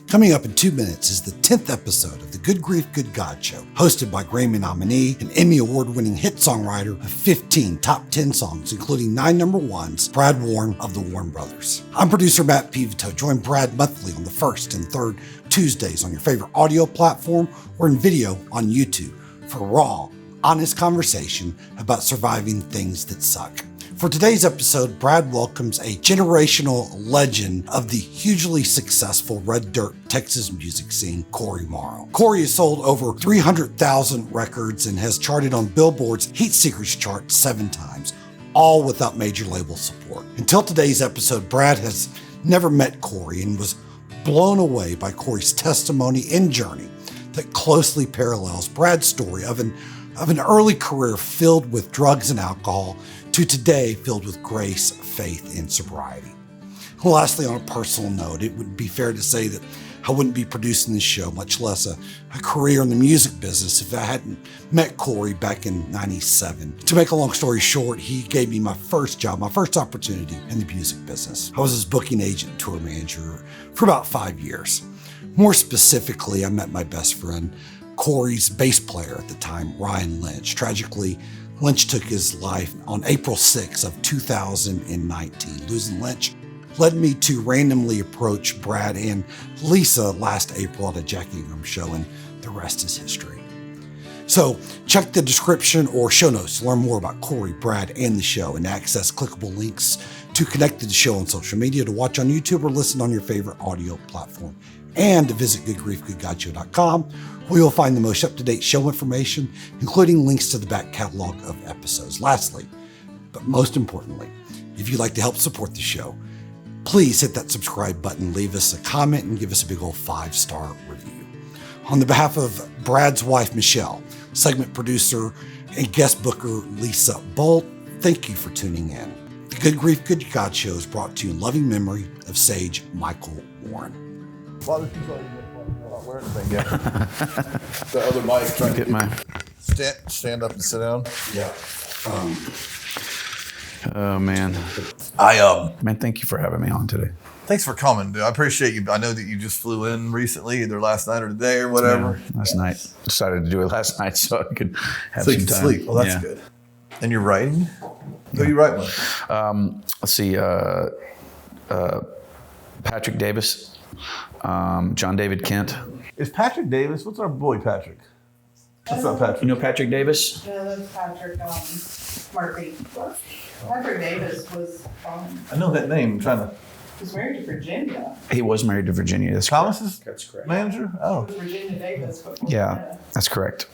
Coming up in 2 minutes is the 10th episode of the Good Grief, Good God Show, hosted by Grammy nominee and Emmy award-winning hit songwriter of 15 top 10 songs, including 9 number ones, Brad Warren of the Warren Brothers. I'm producer Matt Pivito. Join Brad monthly on the first and third Tuesdays on your favorite audio platform or in video on YouTube for raw, honest conversation about surviving things that suck. For today's episode, Brad welcomes a generational legend of the hugely successful Red Dirt Texas music scene, Cory Morrow. Cory has sold over 300,000 records and has charted on Billboard's Heatseekers chart 7 times, all without major label support. Until today's episode, Brad has never met Cory and was blown away by Cory's testimony and journey that closely parallels Brad's story of an early career filled with drugs and alcohol to today filled with grace, faith, and sobriety. Lastly, on a personal note, it would be fair to say that I wouldn't be producing this show, much less a career in the music business, if I hadn't met Cory back in '97. To make a long story short, he gave me my first job, my first opportunity in the music business. I was his booking agent and tour manager for about 5 years. More specifically, I met my best friend, Cory's bass player at the time, Ryan Lynch. Tragically, Lynch took his life on April 6th of 2019. Losing Lynch led me to randomly approach Brad and Lisa last April at a Jackie Ingram show, and the rest is history. So check the description or show notes to learn more about Cory, Brad, and the show, and access clickable links to connect to the show on social media, to watch on YouTube or listen on your favorite audio platform, and to visit goodgriefgoodgodshow.com, where you'll find the most up-to-date show information, including links to the back catalog of episodes. Lastly, but most importantly, if you'd like to help support the show, please hit that subscribe button, leave us a comment, and give us a big old 5-star review. On the behalf of Brad's wife, Michelle, segment producer and guest booker, Lisa Bolt, thank you for tuning in. The Good Grief, Good God Show is brought to you in loving memory of Sage Michael Warren. Well, there's people not wearing anything yet. The other mic trying to get my stand up and sit down. Yeah. Oh man. Man, thank you for having me on today. Thanks for coming, dude. I appreciate you. I know that you just flew in recently, either last night or today or whatever. Yeah, last night. Decided to do it last night so I could have so some you time. Sleep. Well, that's good. And you're writing? Who are you writing with? Let's see. Patrick Davis, John David Kent. Is Patrick Davis? What's our boy Patrick? What's up, Patrick? You know Patrick Davis? Yeah, that's Patrick Murphy. Patrick Davis was I know that name. I'm trying to. was married to Virginia. He was married to Virginia. Thomas's correct. manager? Oh. It was Virginia Davis. Yeah, that's correct.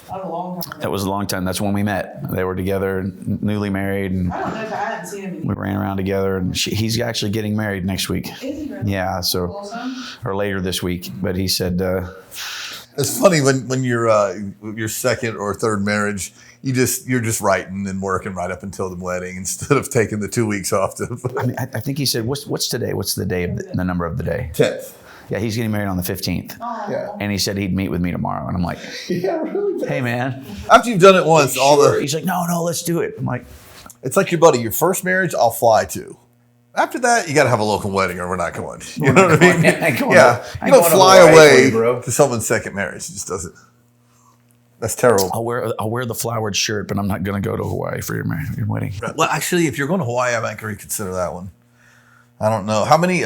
That was a long time ago. That was a long time. That's when we met. They were together, newly married, and I don't know if I hadn't seen him. we ran around together. And he's actually getting married next week. Is he really? Yeah, so or later this week. But he said. It's funny when your second or third marriage, you're just writing and working right up until the wedding instead of taking the 2 weeks off to. I mean, I think he said, "What's today? What's the day of the number of the day?" 10th. Yeah, he's getting married on the 15th. Oh. Yeah. And he said he'd meet with me tomorrow, and I'm like, Yeah, really. "Hey, man." After you've done it once, He's like, "No, let's do it." I'm like, it's like your buddy. Your first marriage, I'll fly to. After that, you got to have a local wedding, or we're not going. You know what I mean? Yeah, you don't fly away to someone's second marriage. It just doesn't. That's terrible. I'll wear the flowered shirt, but I'm not going to go to Hawaii for your wedding. Well, actually, if you're going to Hawaii, I might reconsider that one. I don't know how many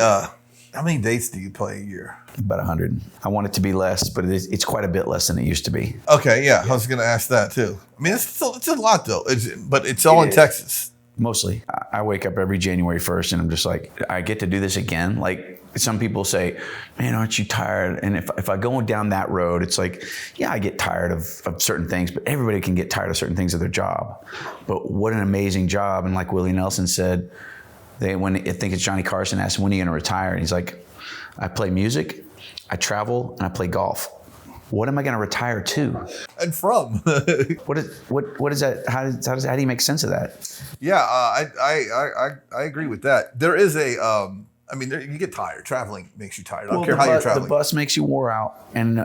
dates do you play a year? About 100. I want it to be less, but it's quite a bit less than it used to be. Okay, yeah, I was going to ask that too. I mean, it's a lot though. But it's all in Texas. Mostly. I wake up every January 1st and I'm just like, I get to do this again. Like some people say, man, aren't you tired? And if I go down that road, it's like, yeah, I get tired of certain things, but everybody can get tired of certain things of their job. But what an amazing job. And like Willie Nelson said, I think it's Johnny Carson asked him, when are you going to retire? And he's like, I play music, I travel, and I play golf. What am I going to retire to? And from? What is that? How do you make sense of that? Yeah, I agree with that. There is you get tired. Traveling makes you tired. I don't care how you're traveling. The bus makes you wore out, and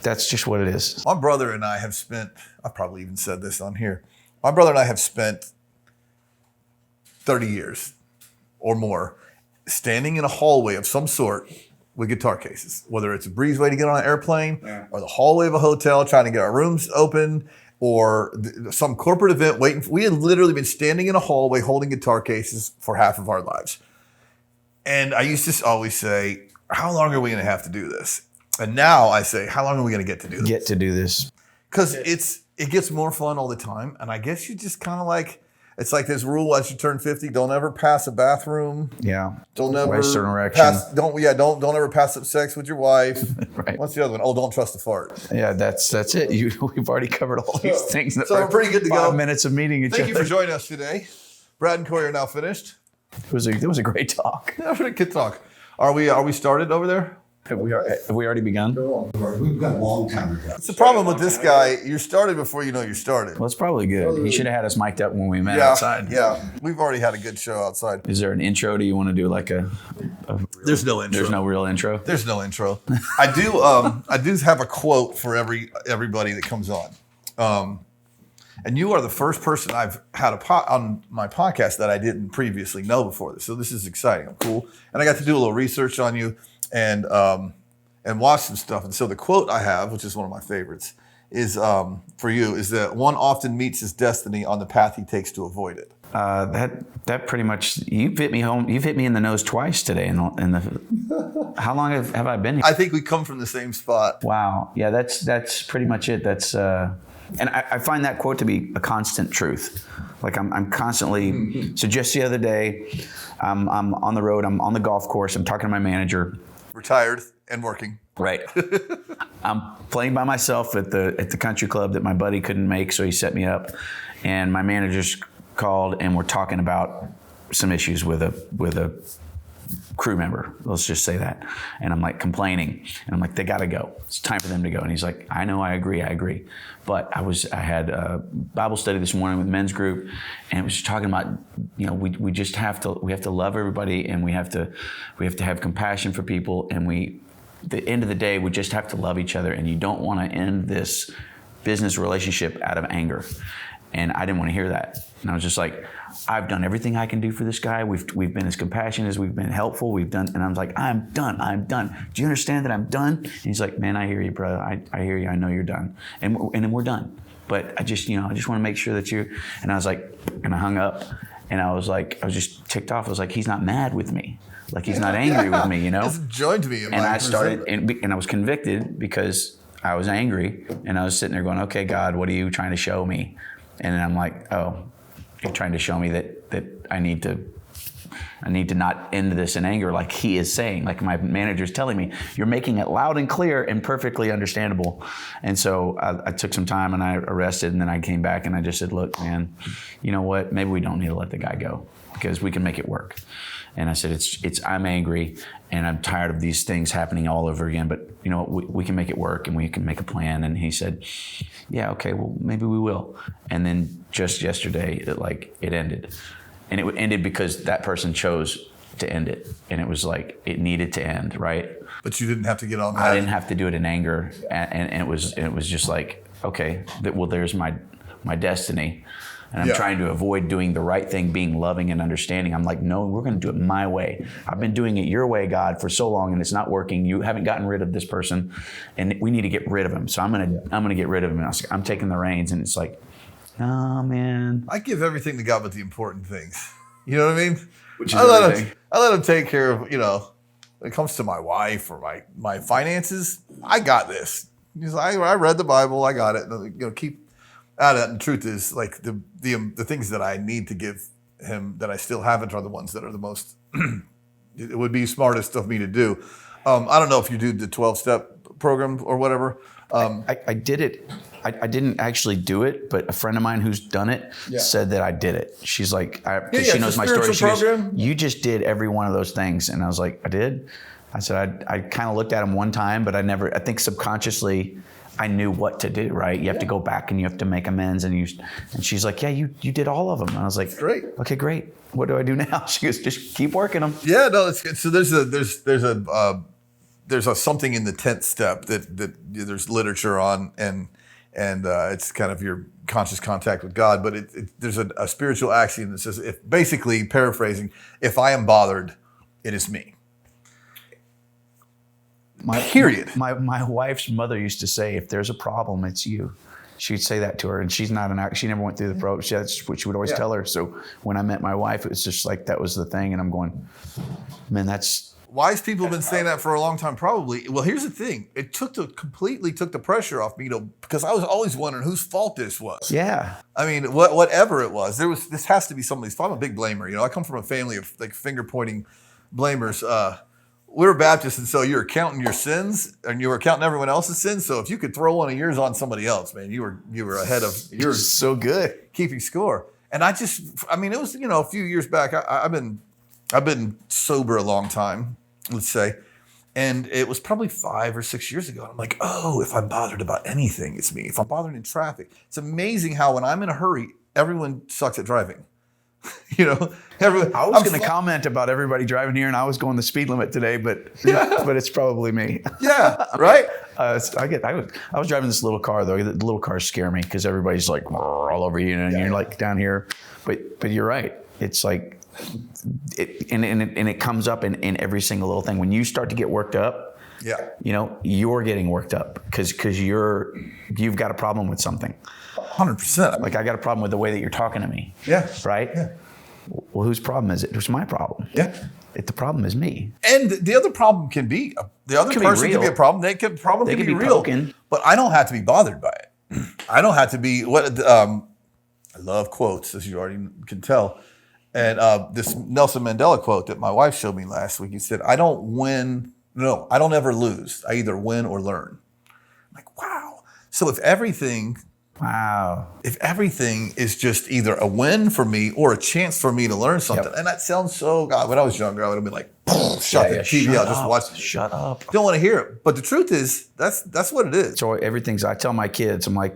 that's just what it is. My brother and I have spent, I've probably even said this on here. My brother and I have spent 30 years or more standing in a hallway of some sort with guitar cases, whether it's a breezeway to get on an airplane or the hallway of a hotel trying to get our rooms open or some corporate event waiting. We had literally been standing in a hallway holding guitar cases for half of our lives. And I used to always say, how long are we going to have to do this? And now I say, how long are we going to get to do this? Because it gets more fun all the time. And I guess you just kind of like, it's like this rule once you turn 50, don't ever pass a bathroom. Yeah. Don't ever Western erection. don't ever pass up sex with your wife. Right. What's the other one? Oh, don't trust a fart. Yeah, that's it. We've already covered all these things. So we're pretty good to go. 5 minutes of meeting each other. Thank you for joining us today. Brad and Cory are now finished. It was a great talk. Yeah, what a good talk. Are we started over there? Have we already begun? We've got a long time ago. It's the problem with this guy. You started before you know you started. Well, it's probably good. He should have had us mic'd up when we met Yeah, outside. yeah. We've already had a good show outside. Is there an intro? Do you want to do like a There's no intro. There's no real intro? There's no intro. I do have a quote for everybody that comes on. And you are the first person I've had on my podcast that I didn't previously know before this. So this is exciting. I'm cool. And I got to do a little research on you and watch some stuff. And so the quote I have, which is one of my favorites, is for you, is that one often meets his destiny on the path he takes to avoid it. That pretty much, you've hit me home. You've hit me in the nose twice today. How long have I been here? I think we come from the same spot. Wow. Yeah, that's pretty much it. That's and I find that quote to be a constant truth. Like I'm constantly. So just the other day, I'm on the road. I'm on the golf course. I'm talking to my manager. Retired and working. Right. I'm playing by myself at the country club that my buddy couldn't make, so he set me up. And my manager's called, and we're talking about some issues with a crew member. Let's just say that. And I'm like complaining, and I'm like, they gotta go. It's time for them to go. And he's like, I know, I agree. But I had a Bible study this morning with men's group, and it was talking about, we just have to love everybody, and we have to have compassion for people, and the end of the day, we just have to love each other, and you don't want to end this business relationship out of anger. And I didn't want to hear that. And I was just like, I've done everything I can do for this guy. We've been as compassionate as we've been helpful. And I was like, I'm done. Do you understand that I'm done? And he's like, man, I hear you, brother. I hear you. I know you're done. And then we're done. But I just want to make sure that and I was like, and I hung up, and I was just ticked off. I was like, he's not mad with me. Like he's not angry with me, It's joined me. And I started, and I was convicted because I was angry, and I was sitting there going, okay, God, what are you trying to show me? And then I'm like, oh, you're trying to show me that I need to not end this in anger, like he is saying, like my manager's telling me. You're making it loud and clear and perfectly understandable. And so I took some time, and I arrested, and then I came back, and I just said, look, man, you know what? Maybe we don't need to let the guy go, because we can make it work. And I said, I'm angry, and I'm tired of these things happening all over again, but we can make it work, and we can make a plan. And he said, yeah, okay, well, maybe we will. And then just yesterday, it ended. And it ended because that person chose to end it. And it was like, it needed to end, right? But you didn't have to get on that. I didn't have to do it in anger. And it was just like, okay, there's my destiny. And I'm trying to avoid doing the right thing, being loving and understanding. I'm like, no, we're going to do it my way. I've been doing it your way, God, for so long, and it's not working. You haven't gotten rid of this person, and we need to get rid of him. So I'm gonna get rid of him. And I was like, I'm taking the reins, and it's like, oh man. I give everything to God but the important things. You know what I mean? Which is I let him take care of, when it comes to my wife or my finances, I got this. I read the Bible, I got it. Keep out of that. And the truth is, like the things that I need to give him that I still haven't are the ones that are the most. It would be smartest of me to do. I don't know if you do the 12-step program or whatever. I did it. I didn't actually do it, but a friend of mine who's done it said that I did it. She's like, she knows my story. She goes, you just did every one of those things. And I was like, I did? I said, I kind of looked at them one time, but I think subconsciously I knew what to do, right? You have to go back and you have to make amends. And she's like, yeah, you did all of them. And I was like, great. Okay, great. What do I do now? She goes, just keep working them. Yeah, no, it's good. So there's a something in the 10th step that there's literature on, and it's kind of your conscious contact with God. But there's a spiritual axiom that says, basically paraphrasing, if I am bothered, it is me. period. My wife's mother used to say, if there's a problem, it's you. She'd say that to her, and she's not she never went through the program. That's what she would always tell her. So when I met my wife, it was just like that was the thing, and I'm going, man, that's... Wise people have been saying that for a long time, probably. Well, here's the thing. It completely took the pressure off me, because I was always wondering whose fault this was. Yeah. I mean, whatever it was, this has to be somebody's fault. I'm a big blamer. I come from a family of like finger-pointing blamers. We were Baptists, and so you're counting your sins, and you were counting everyone else's sins. So if you could throw one of yours on somebody else, man, you were ahead of. You're so good keeping score. And it was a few years back. I've been sober a long time, let's say, and it was probably 5 or 6 years ago. And I'm like, oh, if I'm bothered about anything, it's me. If I'm bothered in traffic, it's amazing how when I'm in a hurry, everyone sucks at driving. Everyone. I was going to comment about everybody driving here, and I was going the speed limit today, but it's probably me. Yeah, right. I was driving this little car though. The little cars scare me because everybody's like all over you, and you're like down here. But you're right. It's like it comes up in every single little thing. When you start to get worked up, you're getting worked up because you've got a problem with something. 100%. Like I got a problem with the way that you're talking to me. Yeah. Right? Yeah. Well, whose problem is it? It's my problem. Yeah. The problem is me. And the other problem can be, the other person can be a problem. They can be real. Poking. But I don't have to be bothered by it. I don't have to be, I love quotes, as you already can tell. And this Nelson Mandela quote that my wife showed me last week, he said, I don't ever lose. I either win or learn. I'm like, wow. So if everything is just either a win for me or a chance for me to learn something, and that sounds so, God, when I was younger, I would have been like, shut the TV out, just watch it. Shut up. Don't want to hear it. But the truth is, that's what it is. So I tell my kids, I'm like,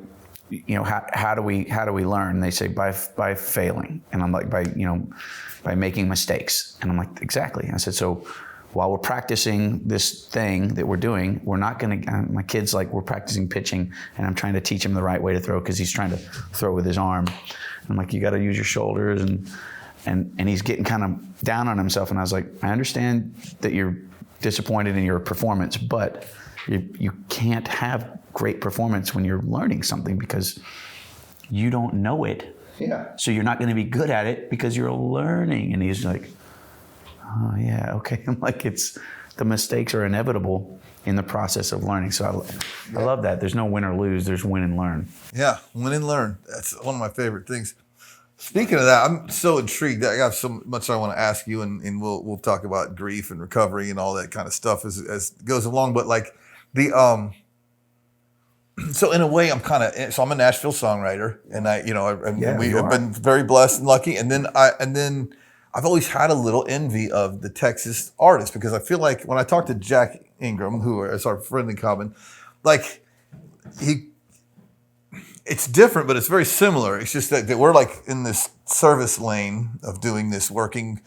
how do we learn? And they say by failing. And I'm like, by making mistakes. And I'm like, exactly. I said, so while we're practicing this thing that we're doing, we're not going to, my kid's like, we're practicing pitching, and I'm trying to teach him the right way to throw because he's trying to throw with his arm. And I'm like, you got to use your shoulders. And he's getting kind of down on himself. And I was like, I understand that you're disappointed in your performance, but you can't have great performance when you're learning something because you don't know it. Yeah. So you're not going to be good at it because you're learning. And he's like, oh yeah, okay. I'm like, the mistakes are inevitable in the process of learning. So I love that. There's no win or lose. There's win and learn. Yeah, win and learn. That's one of my favorite things. Speaking of that, I'm so intrigued. I got so much I want to ask you, and we'll talk about grief and recovery and all that kind of stuff as it goes along. But like so in a way, I'm a Nashville songwriter, and we have been very blessed and lucky. And then I've always had a little envy of the Texas artists because I feel like when I talk to Jack Ingram, who is our friend in common, like it's different, but it's very similar. It's just that we're like in this service lane of doing this, working,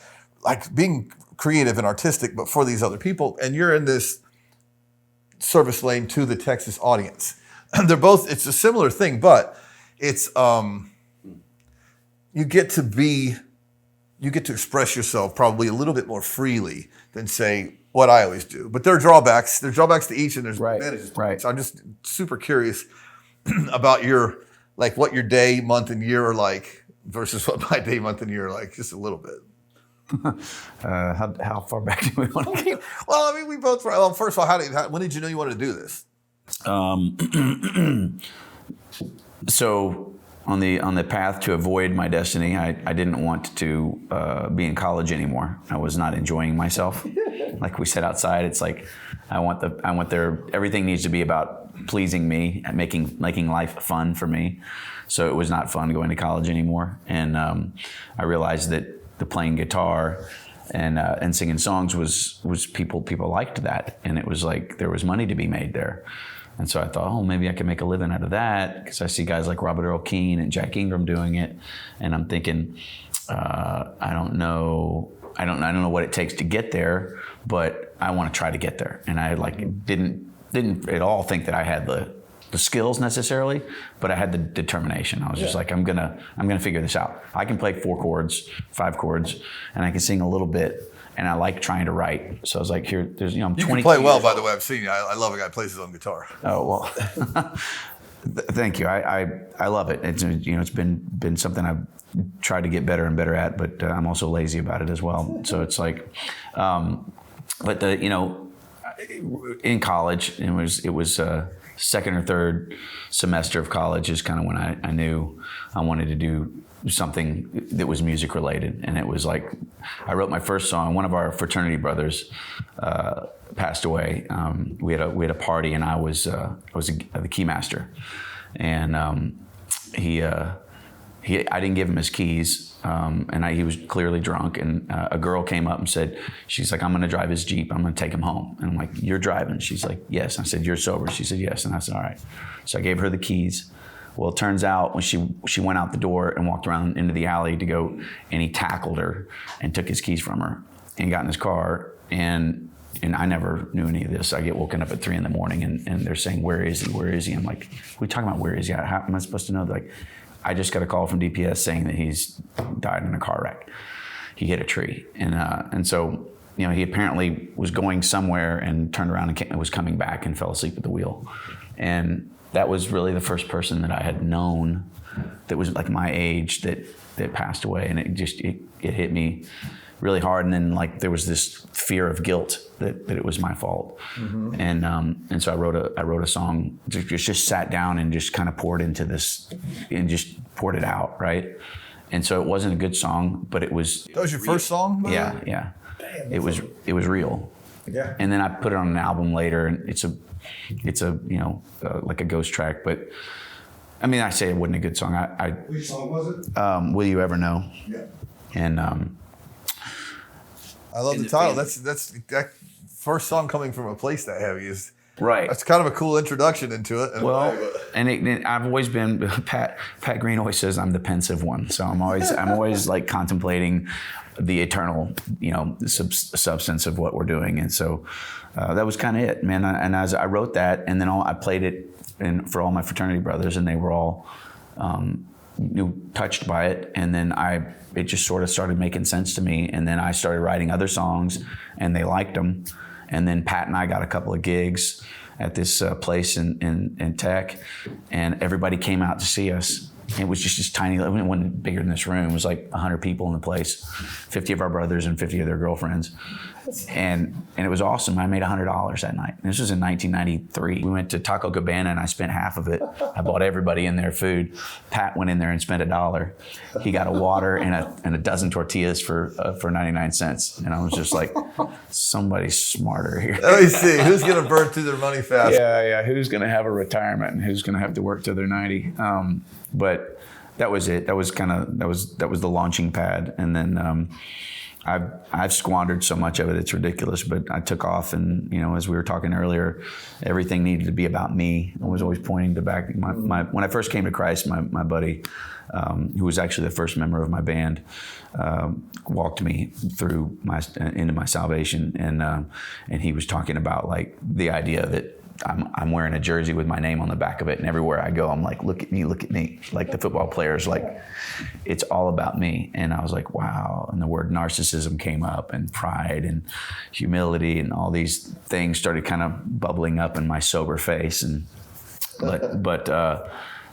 like being creative and artistic, but for these other people. And you're in this service lane to the Texas audience. It's a similar thing, but it's, you get to express yourself probably a little bit more freely than say what I always do. But there are drawbacks. There's drawbacks to each, and there's advantages. Right. So I'm just super curious about what your day, month, and year are like versus what my day, month, and year are like, just a little bit. How far back do we want to go? Well, I mean, we both. Well, first of all, when did you know you wanted to do this? So on the path to avoid my destiny, I didn't want to be in college anymore. I was not enjoying myself. Like we said outside, it's like everything needs to be about pleasing me and making life fun for me. So it was not fun going to college anymore. And I realized that the playing guitar and singing songs was people liked that, and it was like there was money to be made there. And so I thought, oh, maybe I can make a living out of that, because I see guys like Robert Earl Keen and Jack Ingram doing it, and I'm thinking, I don't know what it takes to get there, but I want to try to get there. And I didn't at all think that I had the skills necessarily, but I had the determination. I was just like, I'm gonna figure this out. I can play 4 chords, 5 chords, and I can sing a little bit. and I like trying to write. So I was like, there's, I'm 22 You can play well, years by old. the way. I've seen you. I love a guy who plays his own guitar. Oh, well, thank you. I love it. It's, it's been something I've tried to get better and better at, but I'm also lazy about it as well. So it's like, but in college, it was second or third semester of college is kind of when I knew I wanted to do something that was music related. And it was like, I wrote my first song. One of our fraternity brothers passed away. We had a party, and I was the key master. And I didn't give him his keys, and he was clearly drunk. And a girl came up and said, she's like, I'm going to drive his Jeep. I'm going to take him home. And I'm like, you're driving? She's like, yes. I said, you're sober? She said, yes. And I said, all right. So I gave her the keys. Well, it turns out when she went out the door and walked around into the alley to go, and he tackled her and took his keys from her and got in his car. And I never knew any of this. I get woken up at 3 a.m. and they're saying, where is he? Where is he? I'm like, what are you talking about? Where is he? How am I supposed to know? They're like, I just got a call from DPS saying that he's died in a car wreck. He hit a tree. And so, he apparently was going somewhere and turned around and was coming back and fell asleep at the wheel. And that was really the first person that I had known that was like my age that passed away. And it hit me really hard. And then like there was this fear of guilt that it was my fault. Mm-hmm. And so I wrote a song, just sat down and just kind of poured into this and just poured it out, right? And so it wasn't a good song, but it was. That was your first song? Yeah. Damn, it was real. Yeah. And then I put it on an album later, and it's a like a ghost track, but I mean, I say it wasn't a good song. Which song was it? Will You Ever Know? Yeah. And I love the title. That's that first song coming from a place that heavy is right. That's kind of a cool introduction into it. I've always been Pat Green always says I'm the pensive one, so I'm always like contemplating the eternal, substance of what we're doing, and so that was kind of it, man. And as I wrote that, and then I played it for all my fraternity brothers, and they were all touched by it, and then it just sort of started making sense to me, and then I started writing other songs, and they liked them, and then Pat and I got a couple of gigs at this place in Tech, and everybody came out to see us. It was just this tiny, it wasn't bigger than this room. It was like 100 people in the place, 50 of our brothers and 50 of their girlfriends. And it was awesome. I made $100 that night. This was in 1993. We went to Taco Cabana and I spent half of it. I bought everybody in there food. Pat went in there and spent $1. He got a water and a dozen tortillas for 99 cents. And I was just like, somebody's smarter here. Let me see, who's going to burn through their money fast? Yeah. Who's going to have a retirement and who's going to have to work till they're 90? But that was it. That was the launching pad. And then I've squandered so much of it, it's ridiculous. But I took off, and as we were talking earlier, everything needed to be about me. I was always pointing to back. When I first came to Christ, my buddy, who was actually the first member of my band, walked me through into my salvation, and he was talking about like the idea that I'm wearing a jersey with my name on the back of it, and everywhere I go, I'm like, look at me. Like the football players, like it's all about me. And I was like, wow. And the word narcissism came up, and pride and humility and all these things started kind of bubbling up in my sober face.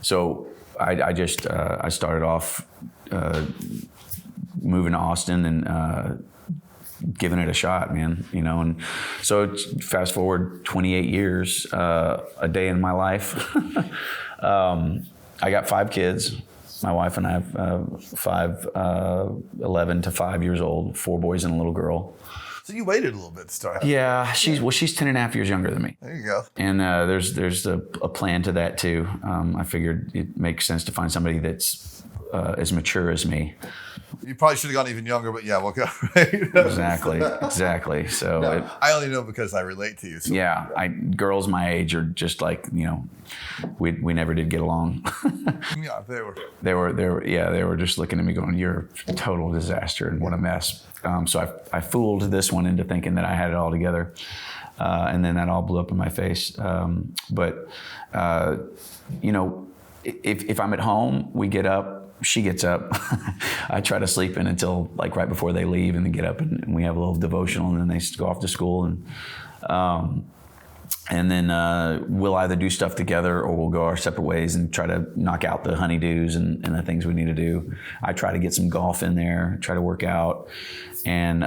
So I started off moving to Austin and giving it a shot, man, and so fast forward 28 years, a day in my life. I got 5 kids. My wife and I have 5, 11 to 5 years old, 4 boys and a little girl. So you waited a little bit to start. Yeah, she's 10 and a half years younger than me. There you go. And there's a plan to that too. I figured it makes sense to find somebody that's as mature as me. You probably should have gone even younger, but yeah, we'll go. Right? Exactly. So no, I only know because I relate to you. So. Yeah, girls my age are just like, we never did get along. Yeah, they were just looking at me going, "You're a total disaster and what a mess." So I fooled this one into thinking that I had it all together, and then that all blew up in my face. But if I'm at home, we get up. she gets up. I try to sleep in until like right before they leave, and then get up and we have a little devotional, and then they go off to school, and then we'll either do stuff together or we'll go our separate ways and try to knock out the honeydews and the things we need to do. I try to get some golf in there, try to work out, and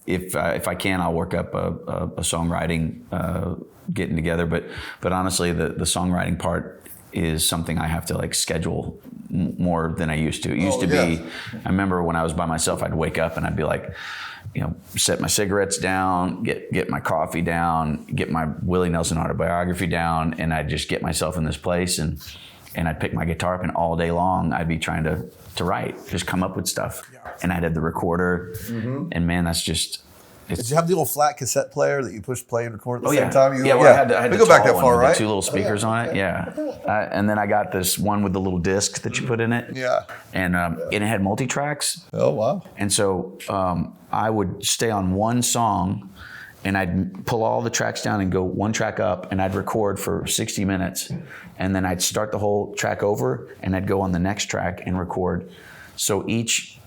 if I can, I'll work up a songwriting getting together. But honestly, the songwriting part is something I have to like schedule more than I used to. It used to be, I remember when I was by myself, I'd wake up and I'd be like, set my cigarettes down, get my coffee down, get my Willie Nelson autobiography down, and I'd just get myself in this place, and I'd pick my guitar up, and all day long I'd be trying to write, just come up with stuff. And I'd have the recorder, and man, that's just. Did you have the little flat cassette player that you push play and record at the same time? time? I had we go back that far, right? The two little speakers on it, and then I got this one with the little disc that you put in it. Yeah. And it had multi-tracks. Oh, wow. And so I would stay on one song, and I'd pull all the tracks down and go one track up, and I'd record for 60 minutes. And then I'd start the whole track over, and I'd go on the next track and record. So each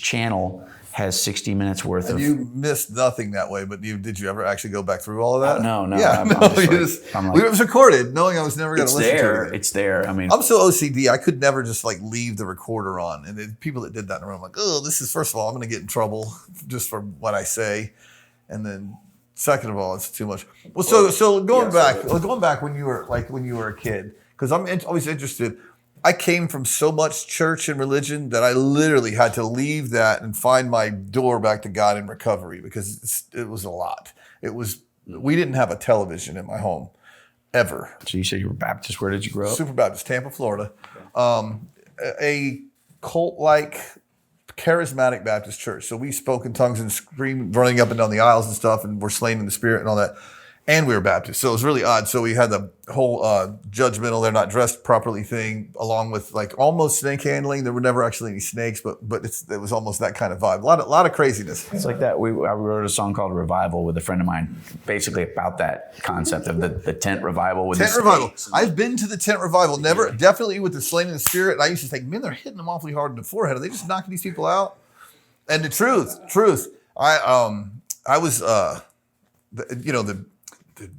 channel has 60 minutes worth of. You missed nothing that way, but did you ever actually go back through all of that? No. Yeah, it was recorded, knowing I was never going to listen to it. It's there. I mean, I'm so OCD, I could never just like leave the recorder on. And the people that did that in the room, like, oh, this is, first of all, I'm going to get in trouble just for what I say, and then second of all, it's too much. Well, so going back when you were a kid, because I'm always interested. I came from so much church and religion that I literally had to leave that and find my door back to God in recovery, because it was a lot. We didn't have a television in my home ever. So you said you were Baptist. Where did you grow up? Super Baptist, Tampa, Florida. A cult-like, charismatic Baptist church. So we spoke in tongues and screamed, running up and down the aisles and stuff, and we're slain in the spirit and all that. And we were Baptist. So it was really odd. So we had the whole judgmental, they're not dressed properly thing, along with like almost snake handling. There were never actually any snakes, but it was almost that kind of vibe. A lot of craziness. It's like that. I wrote a song called Revival with a friend of mine, basically about that concept of the tent revival. With tent revival. I've been to the tent revival. Never, definitely with the slain in the spirit. And I used to think, man, they're hitting them awfully hard in the forehead. Are they just knocking these people out? And the truth, I was,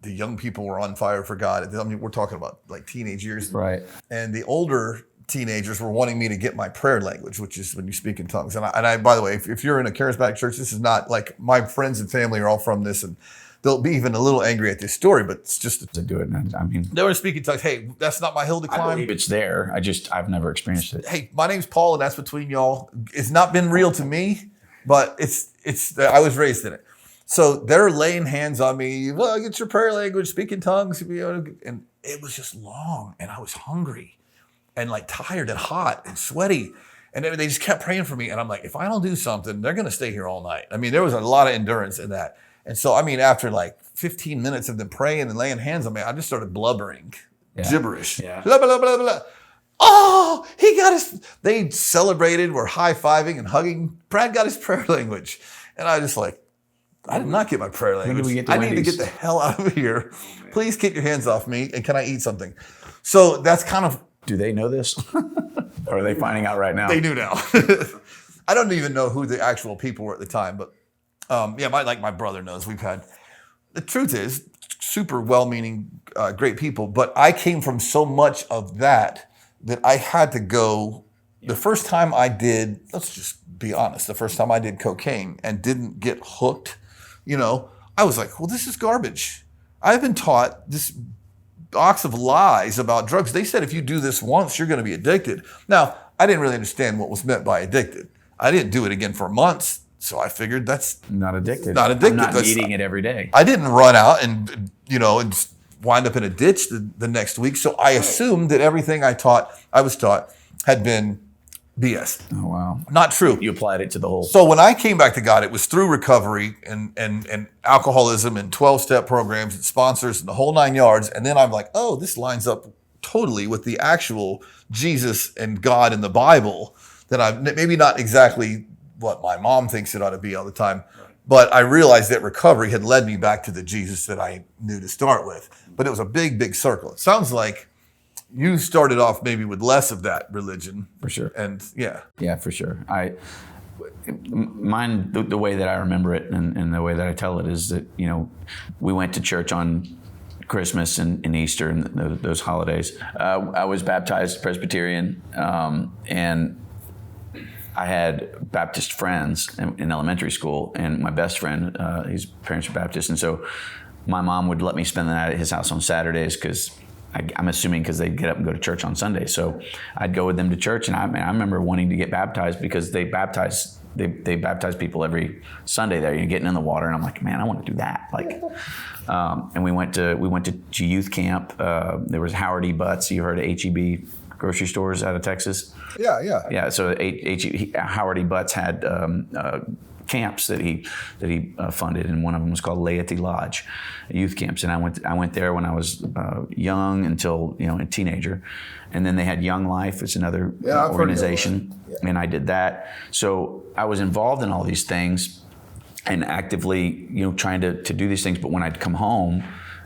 the young people were on fire for God. I mean, we're talking about like teenage years. Right. And the older teenagers were wanting me to get my prayer language, which is when you speak in tongues. And I by the way, if you're in a charismatic church, this is not like, my friends and family are all from this, and they'll be even a little angry at this story, but it's just to do it. I mean, they were speaking tongues. Hey, that's not my hill to climb. I believe it's there. I've never experienced it. Hey, my name's Paul, and that's between y'all. It's not been real to me, but it's I was raised in it. So they're laying hands on me. Well, get your prayer language, speak in tongues. And it was just long, and I was hungry and like tired and hot and sweaty. And they just kept praying for me. And I'm like, if I don't do something, they're going to stay here all night. I mean, there was a lot of endurance in that. And so, I mean, after like 15 minutes of them praying and laying hands on me, I just started blubbering, gibberish. Yeah. Blah, blah, blah, blah. Oh, he got they celebrated, were high-fiving and hugging. Brad got his prayer language. And I just like, I did not get my prayer language. I need to get the hell out of here. Please keep your hands off me, and can I eat something? So that's kind of... Do they know this? Or are they finding out right now? They do now. I don't even know who the actual people were at the time, but my brother knows. The truth is, super well-meaning, great people, but I came from so much of that I had to go. The first time I did, let's just be honest, the first time I did cocaine and didn't get hooked, I was like, well, this is garbage. I've been taught this box of lies about drugs. They said if you do this once, you're going to be addicted. Now, I didn't really understand what was meant by addicted. I didn't do it again for months, so I figured that's not addicted. Not addicted. I'm not eating it every day. I didn't run out and wind up in a ditch the next week. So I assumed that everything I was taught had been BS. Oh, wow. Not true. You applied it to the whole. So when I came back to God, it was through recovery and alcoholism and 12-step programs and sponsors and the whole 9 yards. And then I'm like, oh, this lines up totally with the actual Jesus and God in the Bible that I'm maybe not exactly what my mom thinks it ought to be all the time. But I realized that recovery had led me back to the Jesus that I knew to start with. But it was a big, big circle. It sounds like you started off maybe with less of that religion. For sure. And Yeah, for sure. Mine, the way that I remember it and the way that I tell it is that, we went to church on Christmas and Easter and those holidays. I was baptized Presbyterian, and I had Baptist friends in elementary school, and my best friend, his parents were Baptist, and so my mom would let me spend the night at his house on Saturdays because I'm assuming because they'd get up and go to church on Sunday. So I'd go with them to church, and I remember wanting to get baptized because they baptize people every Sunday there. You're getting in the water, and I'm like, man, I want to do that. And we went to youth camp. There was Howard E. Butts. You heard of H-E-B grocery stores out of Texas? Yeah. So Howard E. Butts had camps that he funded, and one of them was called Laity Lodge, youth camps. And I went there when I was young until a teenager, and then they had Young Life. It's another organization, and I did that. So I was involved in all these things and actively trying to do these things. But when I'd come home,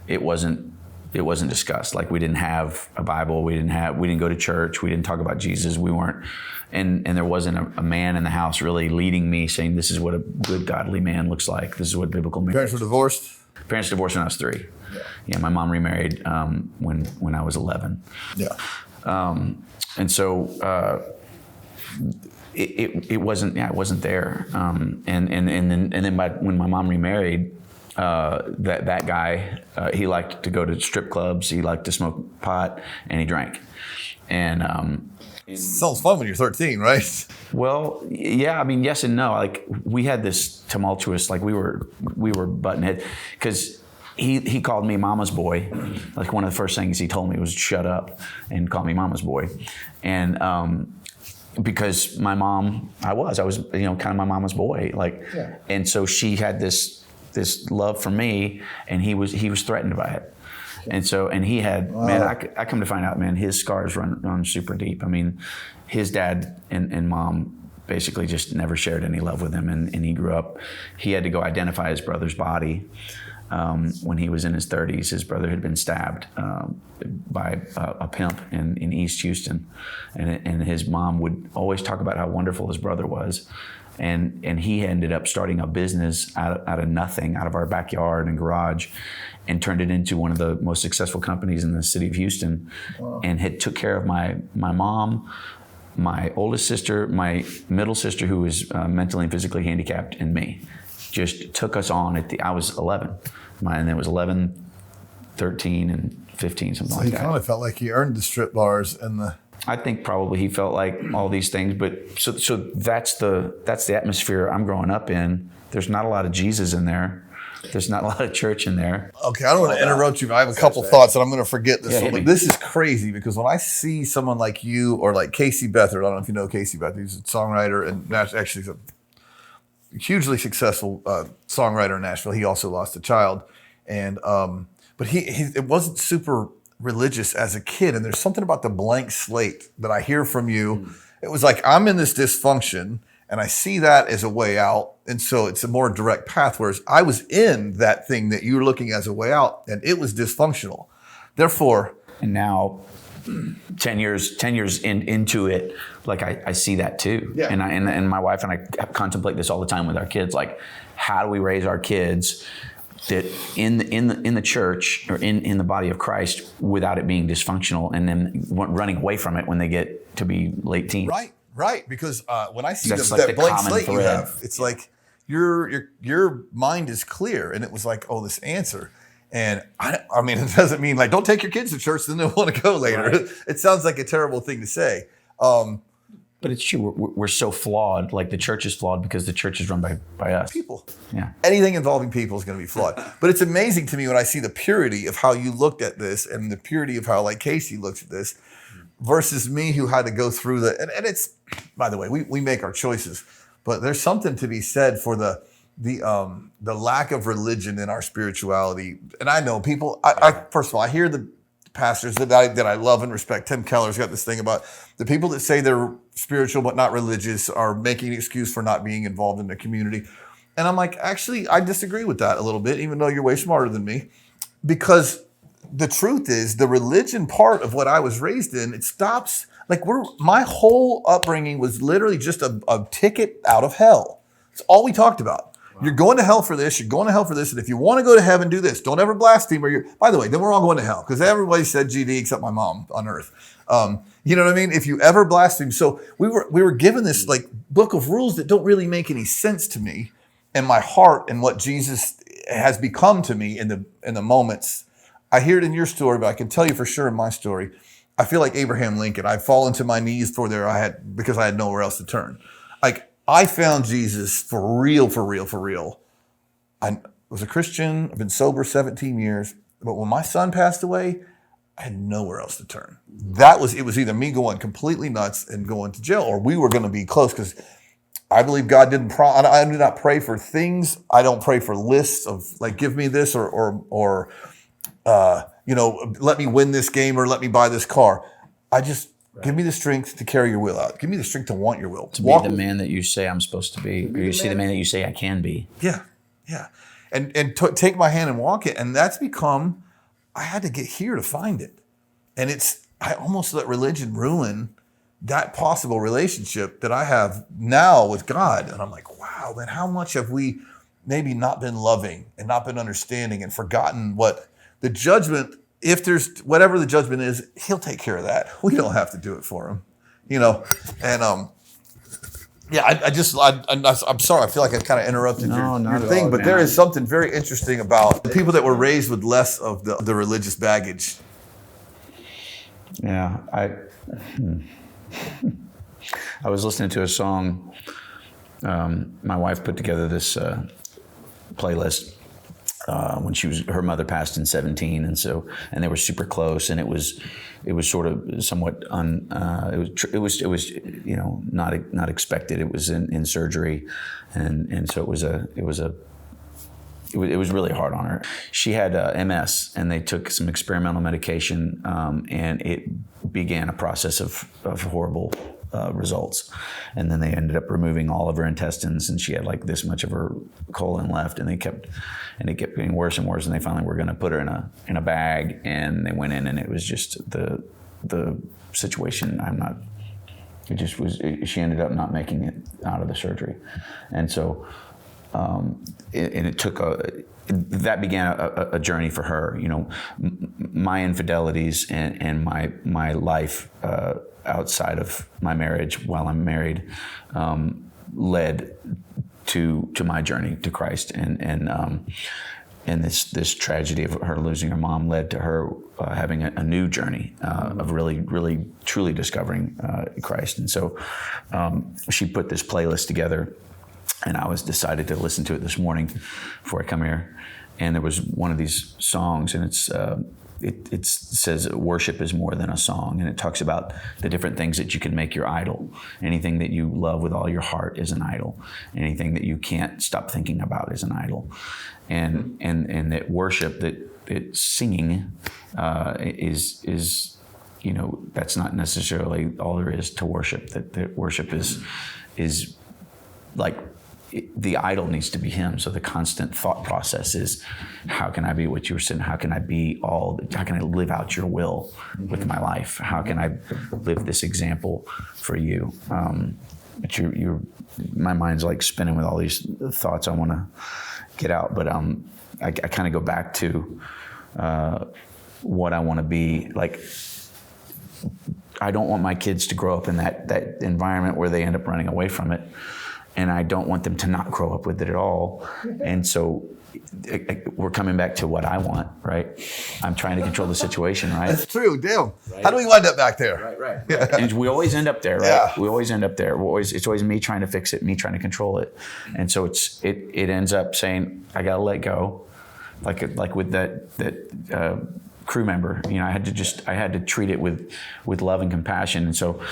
it wasn't discussed. Like, we didn't have a Bible. We didn't go to church. We didn't talk about Jesus. We weren't, and there wasn't a man in the house really leading me, saying, this is what a good godly man looks like. This is what biblical marriage. Parents were divorced? Parents divorced when I was 3. Yeah, my mom remarried when I was 11. Yeah. And so it wasn't there. And then when my mom remarried, that guy, he liked to go to strip clubs, he liked to smoke pot, and he drank. And sounds fun when you're 13, right? well, yeah, I mean, yes and no. Like, we had this tumultuous, like, we were butting heads because he called me mama's boy. Like, one of the first things he told me was shut up and call me mama's boy. And because my mom, I was kind of my mama's boy. And so she had this love for me, and he was threatened by it. And he had, man, I come to find out, man, his scars run super deep. I mean, his dad and mom basically just never shared any love with him, and he grew up, he had to go identify his brother's body. When he was in his 30s, his brother had been stabbed by a pimp in East Houston, and his mom would always talk about how wonderful his brother was. And he ended up starting a business out of nothing, out of our backyard and garage, and turned it into one of the most successful companies in the city of Houston. Wow. And had took care of my mom, my oldest sister, my middle sister, who was mentally and physically handicapped, and me. Just took us on I was 11. And it was 11, 13, and 15, something like that. So he kind of felt like he earned the strip bars and the... I think probably he felt like all these things, but so that's the atmosphere I'm growing up in. There's not a lot of Jesus in there. There's not a lot of church in there. Okay, I don't want to interrupt you, but I have a couple thoughts, and I'm going to forget this one. But this is crazy because when I see someone like you or like Casey Beathard, I don't know if you know Casey Beathard, he's a songwriter and actually he's a hugely successful songwriter in Nashville. He also lost a child, and but he it wasn't super religious as a kid, and there's something about the blank slate that I hear from you. It was like, I'm in this dysfunction, and I see that as a way out, and so it's a more direct path, whereas I was in that thing that you were looking as a way out, and it was dysfunctional. Therefore... And now, 10 years into it, like, I see that too. Yeah. And my wife and I contemplate this all the time with our kids, like, how do we raise our kids that in the church or in the body of Christ without it being dysfunctional and then running away from it when they get to be late teens. Right. Because when I see that blank slate you have, it's like your mind is clear, and it was like, oh, this answer. And I mean, it doesn't mean like, don't take your kids to church, then they'll want to go later. Right. It sounds like a terrible thing to say. But it's true. We're so flawed. Like, the church is flawed because the church is run by us. People. Yeah. Anything involving people is going to be flawed. But it's amazing to me when I see the purity of how you looked at this and the purity of how, like, Casey looks at this versus me, who had to go through and it's, by the way, we make our choices, but there's something to be said for the lack of religion in our spirituality. And I know people, I first of all, I hear the pastors that I love and respect. Tim Keller's got this thing about the people that say they're spiritual but not religious are making an excuse for not being involved in the community. And I'm like, actually, I disagree with that a little bit, even though you're way smarter than me, because the truth is, the religion part of what I was raised in, it stops. Like my whole upbringing was literally just a ticket out of hell. It's all we talked about. Wow. You're going to hell for this. You're going to hell for this. And if you want to go to heaven, do this. Don't ever blaspheme. By the way, then we're all going to hell because everybody said GD except my mom on earth. You know what I mean? If you ever blaspheme. So we were given this like book of rules that don't really make any sense to me and my heart and what Jesus has become to me in the moments. I hear it in your story, but I can tell you for sure in my story, I feel like Abraham Lincoln. I'd fallen to my knees because I had nowhere else to turn. Like I found Jesus for real. I was a Christian. I've been sober 17 years. But when my son passed away, I had nowhere else to turn. It was either me going completely nuts and going to jail, or we were going to be close because I believe God didn't. I do not pray for things. I don't pray for lists of like, give me this or let me win this game or let me buy this car. I just give me the strength to carry your will out. Give me the strength to want your will. To be the man that you say I'm supposed to be, or you see the man that you say I can be. Yeah. And take my hand and walk it. And that's become, I had to get here to find it. And I almost let religion ruin that possible relationship that I have now with God. And I'm like, wow, man, how much have we maybe not been loving and not been understanding and forgotten what the judgment, if there's whatever the judgment is, he'll take care of that. We don't have to do it for him, and I'm sorry. I feel like I kind of interrupted your thing, but there is something very interesting about the people that were raised with less of the religious baggage. Yeah, I was listening to a song. My wife put together this playlist when her mother passed in 17, and they were super close, and it was sort of somewhat it was not expected. It was in surgery, and so it was really hard on her. She had MS, and they took some experimental medication, and it began a process of horrible results. And then they ended up removing all of her intestines, and she had like this much of her colon left, and it kept getting worse and worse. And they finally were going to put her in a bag, and they went in, and it was just the situation. She ended up not making it out of the surgery, and so. It took that began a journey for her. My infidelities and my life outside of my marriage while I'm married led to my journey to Christ, and this tragedy of her losing her mom led to her having a new journey of really truly discovering Christ. And so she put this playlist together. And I decided to listen to it this morning before I come here. And there was one of these songs, and it says worship is more than a song. And it talks about the different things that you can make your idol. Anything that you love with all your heart is an idol. Anything that you can't stop thinking about is an idol. And that worship, that singing is that's not necessarily all there is to worship. That worship is like, the idol needs to be him. So the constant thought process is, how can I be what you were saying? How can I live out your will with my life? How can I live this example for you? But my mind's like spinning with all these thoughts I want to get out. But I kind of go back to what I want to be. Like, I don't want my kids to grow up in that environment where they end up running away from it. And I don't want them to not grow up with it at all. And so we're coming back to what I want, right? I'm trying to control the situation, right? That's true. Damn. Right. How do we wind up back there? Right. Yeah. And we always end up there, right? Yeah. We always end up there. It's always me trying to fix it, me trying to control it. And so it ends up saying, I got to let go. Like with that crew member, I had to treat it with love and compassion. And so,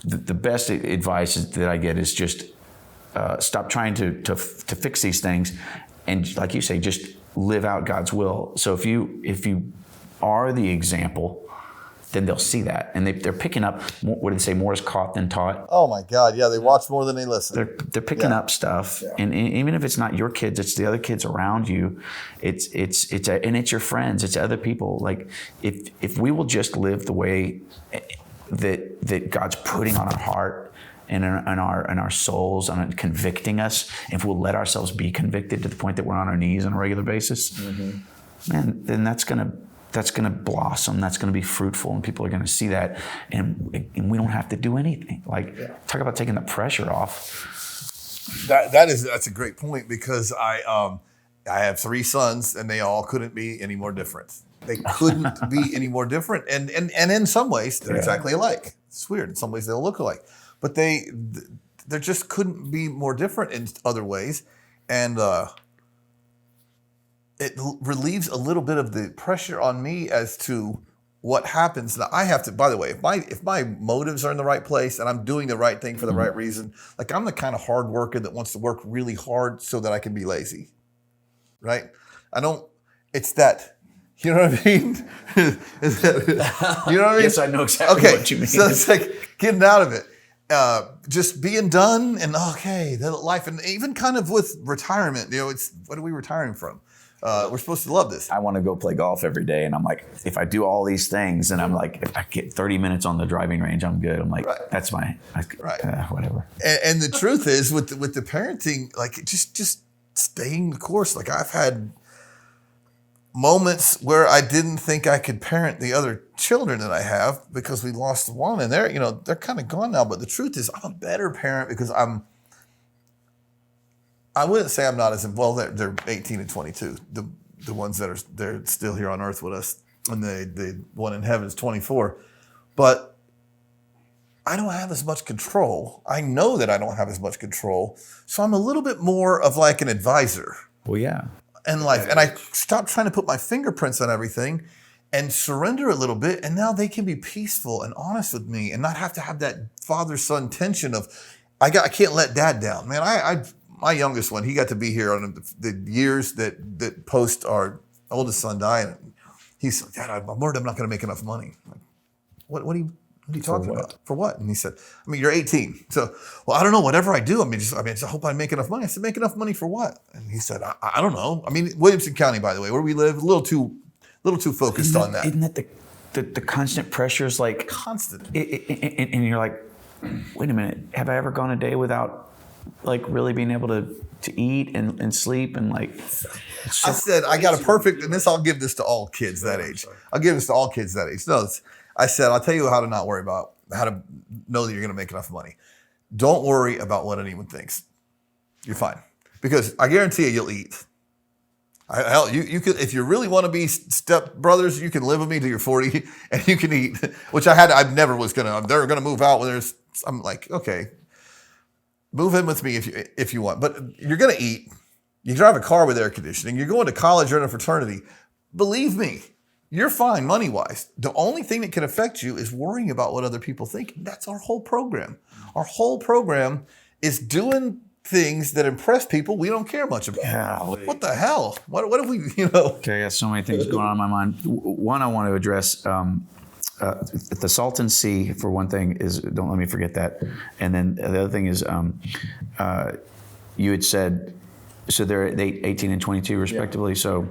the best advice that I get is just stop trying to fix these things, and like you say, just live out God's will. So if you are the example then they'll see that. And they're picking up, what do they say, more is caught than taught? Oh my God, yeah, they watch more than they listen. They're picking up stuff. Yeah. And even if it's not your kids, it's the other kids around you. And it's your friends, it's other people. Like if we will just live the way that God's putting on our heart, and in our souls, and convicting us, if we'll let ourselves be convicted to the point that we're on our knees on a regular basis, man, then that's gonna blossom. That's gonna be fruitful, and people are gonna see that, and we don't have to do anything. Talk about taking the pressure off. That's a great point, because I have 3 sons, and they all couldn't be any more different. They couldn't be any more different, and in some ways they're exactly alike. It's weird. In some ways they'll look alike. But they just couldn't be more different in other ways. And it relieves a little bit of the pressure on me as to what happens. Now, I have to, by the way, if my motives are in the right place and I'm doing the right thing for the right reason, like I'm the kind of hard worker that wants to work really hard so that I can be lazy, right? It's that, you know what I mean? You know what I mean? Yes, I know exactly what you mean. So it's like getting out of it. Just being done and that life, and even kind of with retirement, it's what are we retiring from? We're supposed to love this. I want to go play golf every day, and I'm like, if I do all these things, and I'm like, if I get 30 minutes on the driving range, I'm good. I'm like, that's whatever. And the truth is, with the parenting, like just staying the course. Like I've had moments where I didn't think I could parent the other children that I have because we lost one, and they're kind of gone now. But the truth is, I'm a better parent because I wouldn't say I'm not as involved. They're 18 and 22. The ones they're still here on earth with us, and the one in heaven is 24. But I don't have as much control. I know that I don't have as much control, so I'm a little bit more of like an advisor. Well, yeah. In life. And I stopped trying to put my fingerprints on everything and surrender a little bit. And now they can be peaceful and honest with me and not have to have that father-son tension of, I can't let dad down. Man, my youngest one, he got to be here on the years that post our oldest son died. And he's like, Dad, I'm worried I'm not going to make enough money. I'm like, what are you talking about? For what? And he said, you're 18. So, well, I don't know. Whatever I do, I hope I make enough money. I said, make enough money for what? And he said, I don't know. Williamson County, by the way, where we live, a little too focused on that. Isn't that the constant pressure is like constant? And you're like, wait a minute, have I ever gone a day without like really being able to eat and sleep and like? I said, I got a perfect, and I'll give this to all kids that age. I'll give this to all kids that age. No, I said, I'll tell you how to not worry about, how to know that you're going to make enough money. Don't worry about what anyone thinks. You're fine. Because I guarantee you'll eat. Hell, you could, if you really want to be step brothers, you can live with me till you're 40 and you can eat, which I never was going to. They're going to move out. I'm like, okay, move in with me if you want. But you're going to eat. You drive a car with air conditioning. You're going to college or in a fraternity. Believe me. You're fine money-wise. The only thing that can affect you is worrying about what other people think. That's our whole program. Our whole program is doing things that impress people we don't care much about. Golly. What the hell? What have we, Okay, I got so many things going on in my mind. One, I want to address the Salton Sea, for one thing, is, don't let me forget that. And then the other thing is, you had said, so they're 18 and 22 respectively. Yeah. So,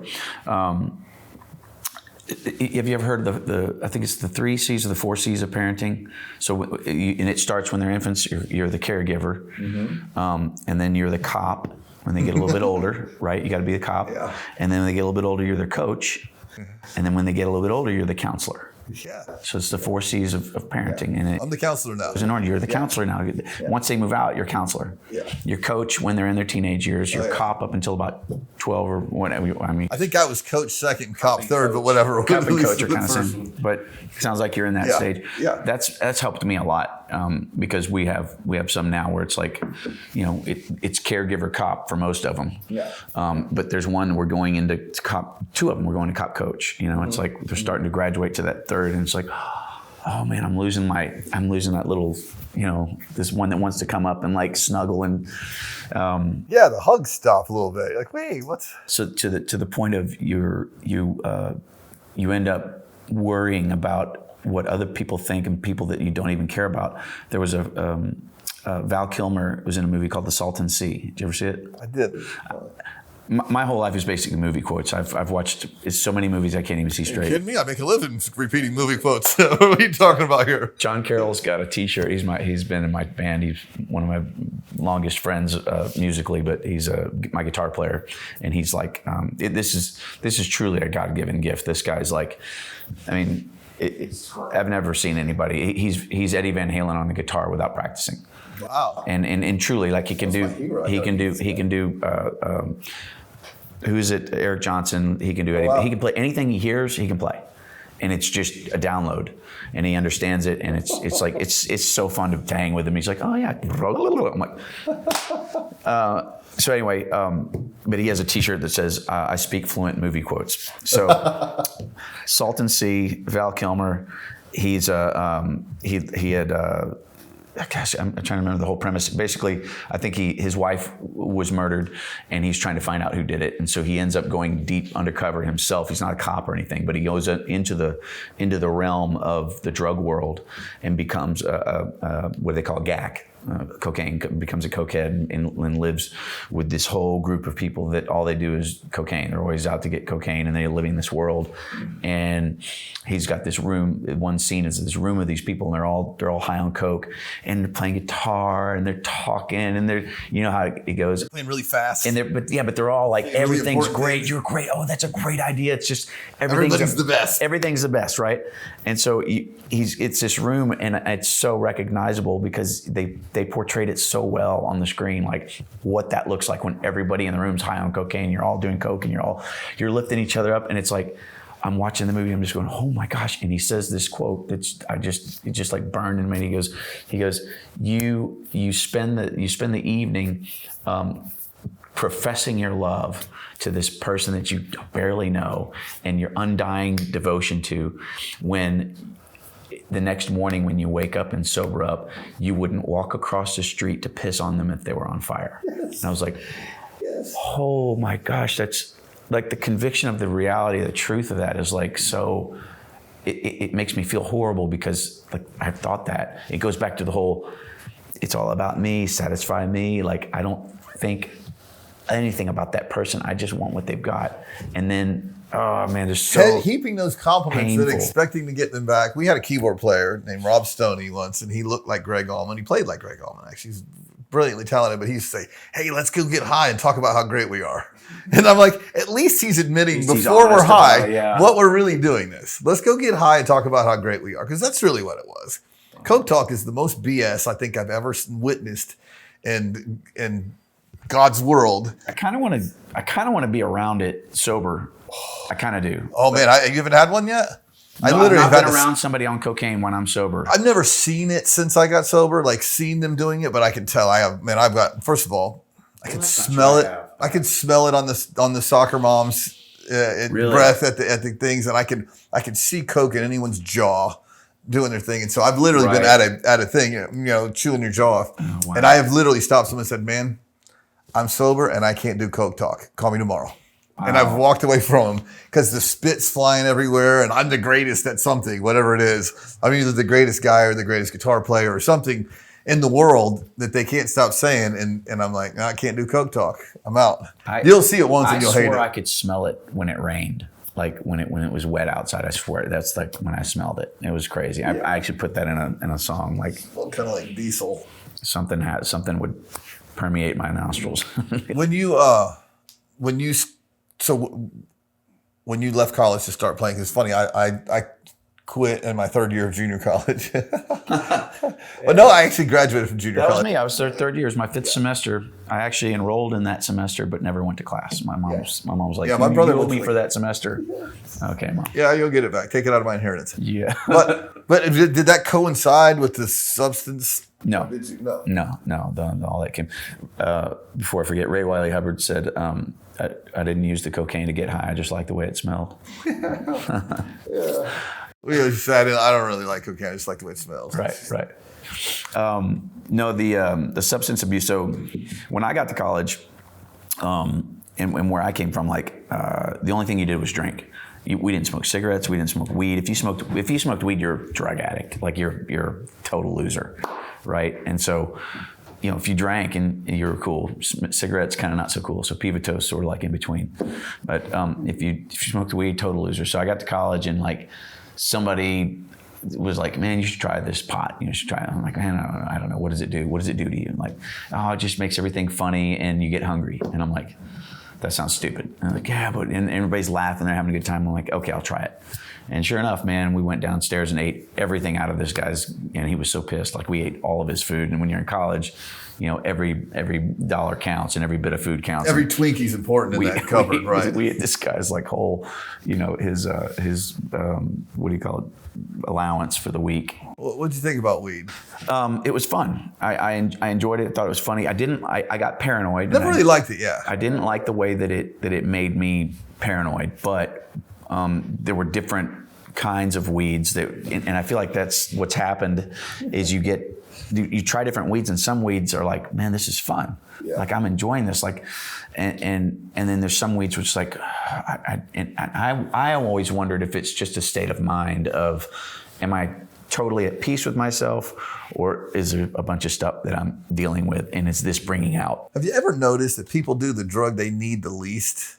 have you ever heard of I think it's the 3 C's or the 4 C's of parenting? So, and it starts when they're infants. You're the caregiver, and then you're the cop when they get a little bit older, right? You got to be the cop. Yeah. And then when they get a little bit older, you're their coach. And then when they get a little bit older, you're the counselor. Yeah. So it's the 4 C's of parenting. Yeah. And I'm the counselor now. You're the counselor now. Yeah. Once they move out, you're counselor. Yeah. Your coach when they're in their teenage years. Your cop up until about 12 or whatever. I think I was coach second, cop third, but whatever. Cop and coach are kind of same. But it sounds like you're in that stage. Yeah. That's helped me a lot because we have some now where it's like, it's caregiver cop for most of them. Yeah. But there's one we're going into cop. 2 of them we're going to cop coach. It's like they're starting to graduate to that third. And it's like, oh man, I'm losing that little, this one that wants to come up and like snuggle and. The hugs stop a little bit. Like, wait, what's? So to the point of you end up worrying about what other people think and people that you don't even care about. There was Val Kilmer was in a movie called The Salton Sea. Did you ever see it? I did. My whole life is basically movie quotes. I've watched so many movies I can't even see straight. Are you kidding me? I make a living repeating movie quotes. What are you talking about here? John Carroll's got a T-shirt. He's been in my band. He's one of my longest friends musically, but he's my guitar player. And he's like, this is truly a God-given gift. This guy's like, I mean, I've never seen anybody. He's Eddie Van Halen on the guitar without practicing. Wow. And truly, like he can do. Who is it? Eric Johnson. He can do anything. Wow. He can play anything he hears. He can play, and it's just a download, and he understands it. And it's like it's so fun to hang with him. He's like, oh yeah. I'm like, so anyway, but he has a T-shirt that says, "I speak fluent movie quotes." So, Salton Sea, Val Kilmer. He's he had. Gosh, I'm trying to remember the whole premise. Basically, I think his wife was murdered, and he's trying to find out who did it. And so he ends up going deep undercover himself. He's not a cop or anything, but he goes into the realm of the drug world and becomes what they call GAC. Cocaine, becomes a cokehead and lives with this whole group of people that all they do is cocaine. They're always out to get cocaine, and they live in this world. And he's got this room. One scene is this room of these people, and they're all high on coke, and they're playing guitar, and they're talking, and they're, you know how it goes, playing really fast. And but they're all like, everything's great. Things. You're great. Oh, that's a great idea. It's just everything's the best. Everything's the best, right? And so it's this room, and it's so recognizable because they portrayed it so well on the screen, like what that looks like when everybody in the room's high on cocaine, you're all doing coke, and you're lifting each other up, and it's like, I'm watching the movie, I'm just going, oh my gosh. And he says this quote that's it just like burned in me. He goes, you spend the evening professing your love to this person that you barely know and your undying devotion to, when the next morning when you wake up and sober up, you wouldn't walk across the street to piss on them if they were on fire. Yes. And I was like, yes. Oh my gosh, that's like the conviction of the reality, the truth of that is like so, it makes me feel horrible because like I've thought that. It goes back to the whole, it's all about me, satisfy me. Like I don't think anything about that person. I just want what they've got. And then, oh man, there's so heaping those compliments painful. And expecting to get them back. We had a keyboard player named Rob Stoney once, and he looked like Greg Allman. He played like Greg Allman, actually. He's brilliantly talented, but he used to say, hey, let's go get high and talk about how great we are. And I'm like, at least he's admitting before we're high what we're really doing this. Let's go get high and talk about how great we are, because that's really what it was. Coke talk is the most BS I think I've ever witnessed in God's world. I kind of want to be around it sober. I kind of do. Oh man, you haven't had one yet? No, I literally have been around somebody on cocaine when I'm sober. I've never seen it since I got sober, like seen them doing it, but I can tell. I've got. First of all, I can smell it. I can smell it on the soccer mom's breath at the things, and I can see coke in anyone's jaw doing their thing. And so I've literally been at a thing, chewing your jaw off, and I have literally stopped someone and said, "Man, I'm sober and I can't do coke talk. Call me tomorrow." Wow. And I've walked away from them because the spit's flying everywhere, and I'm the greatest at something, whatever it is. I'm either the greatest guy or the greatest guitar player or something in the world that they can't stop saying. And I'm like, no, I can't do coke talk. I'm out. You'll see it once and you'll hate it. I swore I could smell it when it rained. Like when it was wet outside, I swear that's like when I smelled it. It was crazy. Yeah. I actually put that in a song, like kind of like diesel. Something would permeate my nostrils. When you left college to start playing, it's funny. I quit in my third year of junior college. But no, I actually graduated from junior college. That was me. I was there third year. It was my fifth semester. I actually enrolled in that semester, but never went to class. My mom was like, my brother you owe me for that semester. Okay, Mom. Yeah, you'll get it back. Take it out of my inheritance. Yeah. But did that coincide with the substance? No. No. All that came before I forget. Ray Wiley Hubbard said, I didn't use the cocaine to get high. I just liked the way it smelled. Yeah. I don't really like cocaine. I just like the way it smells. Right. No, the substance abuse. So when I got to college, and where I came from, like the only thing you did was drink. We didn't smoke cigarettes. We didn't smoke weed. If you smoked weed, you're a drug addict. Like you're a total loser, right? And so, if you drank and you were cool, cigarettes kind of not so cool. So pivotos sort of like in between. But if you smoked weed, total loser. So I got to college and like somebody was like, man, you should try this pot. You should try it. I'm like, man, I don't know. What does it do? What does it do to you? And like, oh, it just makes everything funny and you get hungry. And I'm like, that sounds stupid. And I'm like, yeah, but and everybody's laughing. They're having a good time. I'm like, okay, I'll try it. And sure enough, man, we went downstairs and ate everything out of this guy's, and he was so pissed. Like we ate all of his food. And when you're in college, every dollar counts and every bit of food counts. Every Twinkies important in that cupboard, right? We ate this guy's like whole, his what do you call it, allowance for the week. What did you think about weed? It was fun. I enjoyed it. Thought it was funny. I got paranoid. Never really liked it. Yeah. I didn't like the way that it made me paranoid, but there were different kinds of weeds and I feel like that's what's happened is you try different weeds, and some weeds are like, man, this is fun. Yeah. Like I'm enjoying this. Like, and then there's some weeds which like, I always wondered if it's just a state of mind of, am I totally at peace with myself, or is there a bunch of stuff that I'm dealing with, and is this bringing out? Have you ever noticed that people do the drug they need the least?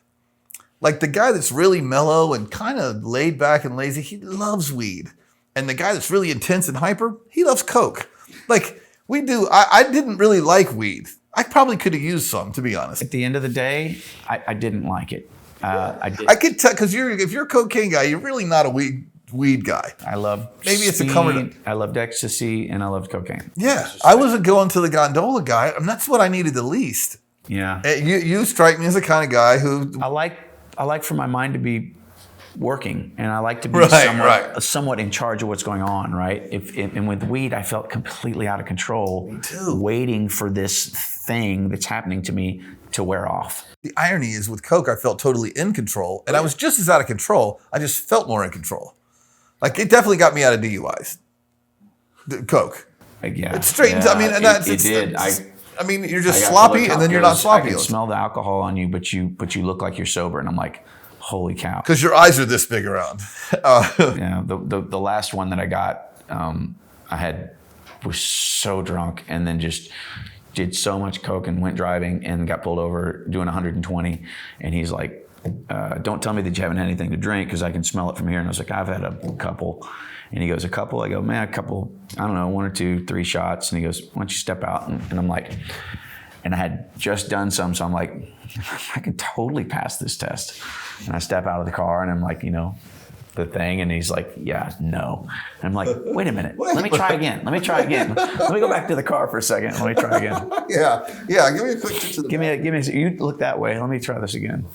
Like the guy that's really mellow and kind of laid back and lazy, he loves weed. And the guy that's really intense and hyper, he loves Coke. Like we do. I didn't really like weed. I probably could have used some, to be honest. At the end of the day, I didn't like it. I could tell, because if you're a cocaine guy, you're really not a weed guy. I love maybe speed, it's a comfort. I loved ecstasy and I loved cocaine. Yeah, I wasn't going to the gondola guy. And that's what I needed the least. Yeah. You strike me as the kind of guy who I like for my mind to be working, and I like to be somewhat in charge of what's going on, right? And with weed, I felt completely out of control, me too. Waiting for this thing that's happening to me to wear off. The irony is with Coke, I felt totally in control, and I was just as out of control. I just felt more in control. Like it definitely got me out of DUIs. Coke. Yeah. It straightens. I mean, and it did. I mean, you're just sloppy, and then you're not sloppy. I can smell the alcohol on you, but you look like you're sober, and I'm like, holy cow! Because your eyes are this big around. Yeah, the last one that I got, was so drunk, and then just did so much coke and went driving and got pulled over doing 120, and he's like, "Don't tell me that you haven't had anything to drink because I can smell it from here." And I was like, "I've had a couple." And he goes, "A couple?" I go, "Man, a couple, I don't know, 1 or 2, 3 shots." And he goes, "Why don't you step out?" And I'm like, and I had just done some, so I'm like, I can totally pass this test. And I step out of the car and I'm like, the thing, and he's like, "Yeah, no." And I'm like, "Wait a minute, let me try again. Let me go back to the car for a second. Let me try again." Yeah. Give me a quick trip to the Give me. You look that way. Let me try this again.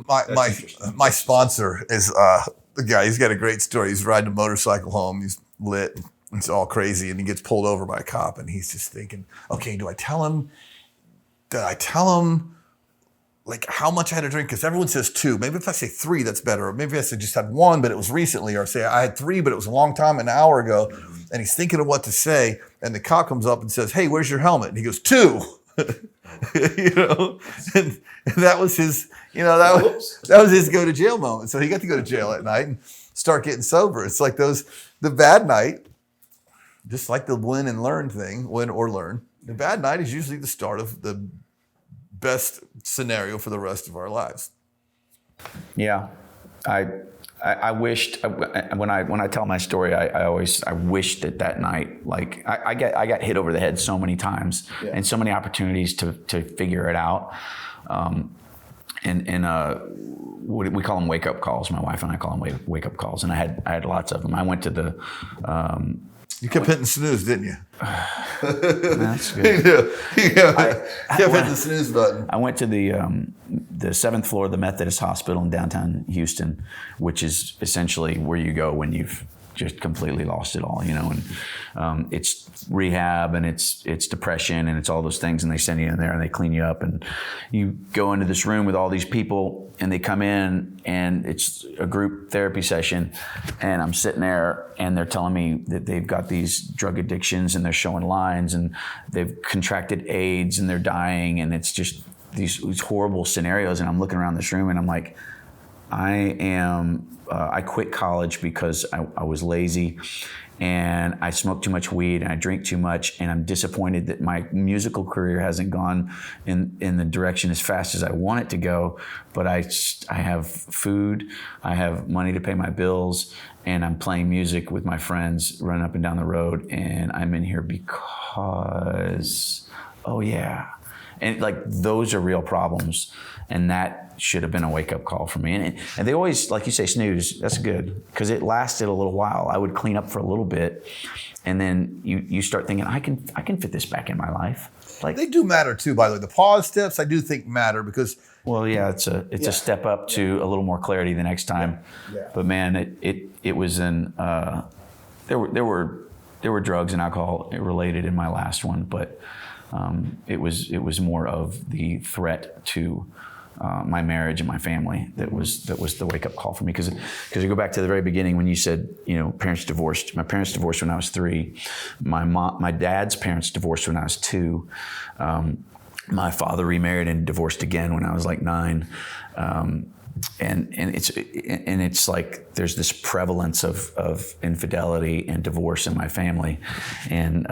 My sponsor is the guy. He's got a great story. He's riding a motorcycle home. He's lit. It's all crazy, and he gets pulled over by a cop, and he's just thinking, "Okay, do I tell him? Did I tell him?" Like how much I had to drink, because everyone says 2. Maybe if I say 3, that's better. Or maybe I said just had 1, but it was recently. Or say I had 3, but it was a long time, an hour ago. And he's thinking of what to say. And the cop comes up and says, "Hey, where's your helmet?" And he goes, 2. And that was his, that was his go to jail moment. So he got to go to jail at night and start getting sober. It's like the bad night, just like the win and learn thing, win or learn. The bad night is usually the start of the best scenario for the rest of our lives. Yeah, I wished when I tell my story, I wished that night, like I got hit over the head so many times and so many opportunities to figure it out, and what we call them wake up calls. My wife and I call them wake up calls, and I had lots of them. I went to the. You kept hitting snooze, didn't you? That's good. You kept hitting the snooze button. I went to the 7th floor of the Methodist Hospital in downtown Houston, which is essentially where you go when you've just completely lost it all, and it's rehab and it's depression and it's all those things, and they send you in there and they clean you up, and you go into this room with all these people, and they come in and it's a group therapy session, and I'm sitting there and they're telling me that they've got these drug addictions and they're showing lines and they've contracted AIDS and they're dying, and it's just these horrible scenarios, and I'm looking around this room and I'm like, I quit college because I was lazy and I smoked too much weed and I drink too much, and I'm disappointed that my musical career hasn't gone in the direction as fast as I want it to go. But I have food, I have money to pay my bills, and I'm playing music with my friends, running up and down the road, and I'm in here because, oh yeah. And like, those are real problems, and that should have been a wake-up call for me. And they always, like you say, snooze. That's good, because it lasted a little while. I would clean up for a little bit, and then you start thinking, I can fit this back in my life. Like, they do matter too, by the way. The pause steps, I do think matter, because well, yeah, it's a step up to a little more clarity the next time. Yeah. But man, it was there were drugs and alcohol related in my last one, but it was more of the threat to my marriage and my family that was the wake up call for me. Because you go back to the very beginning when you said, parents divorced. My parents divorced when I was 3. My dad's parents divorced when I was 2. My father remarried and divorced again when I was like 9. And it's like there's this prevalence of infidelity and divorce in my family, and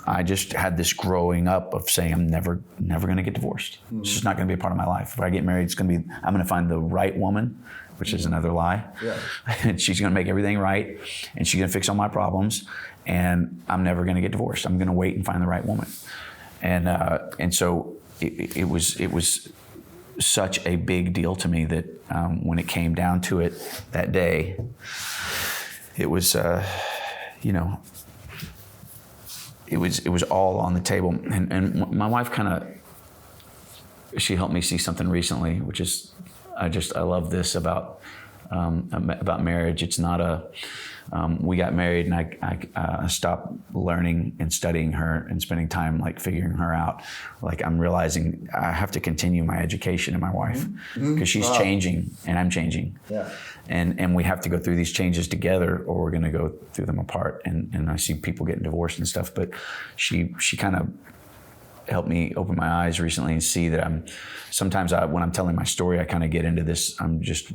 I just had this growing up of saying I'm never going to get divorced. It's just not going to be a part of my life. If I get married, I'm going to find the right woman, which is another lie. Yeah. And she's going to make everything right, and she's going to fix all my problems, and I'm never going to get divorced. I'm going to wait and find the right woman, and so it was such a big deal to me that when it came down to it that day, it was, it was all on the table. And my wife she helped me see something recently, which is, I love this about marriage. It's not we got married and I stopped learning and studying her and spending time like figuring her out. Like, I'm realizing I have to continue my education in my wife, because she's changing and I'm changing. Yeah. And we have to go through these changes together, or we're going to go through them apart. And I see people getting divorced and stuff, but she kind of helped me open my eyes recently and see that sometimes when I'm telling my story, I kind of get into this, I'm just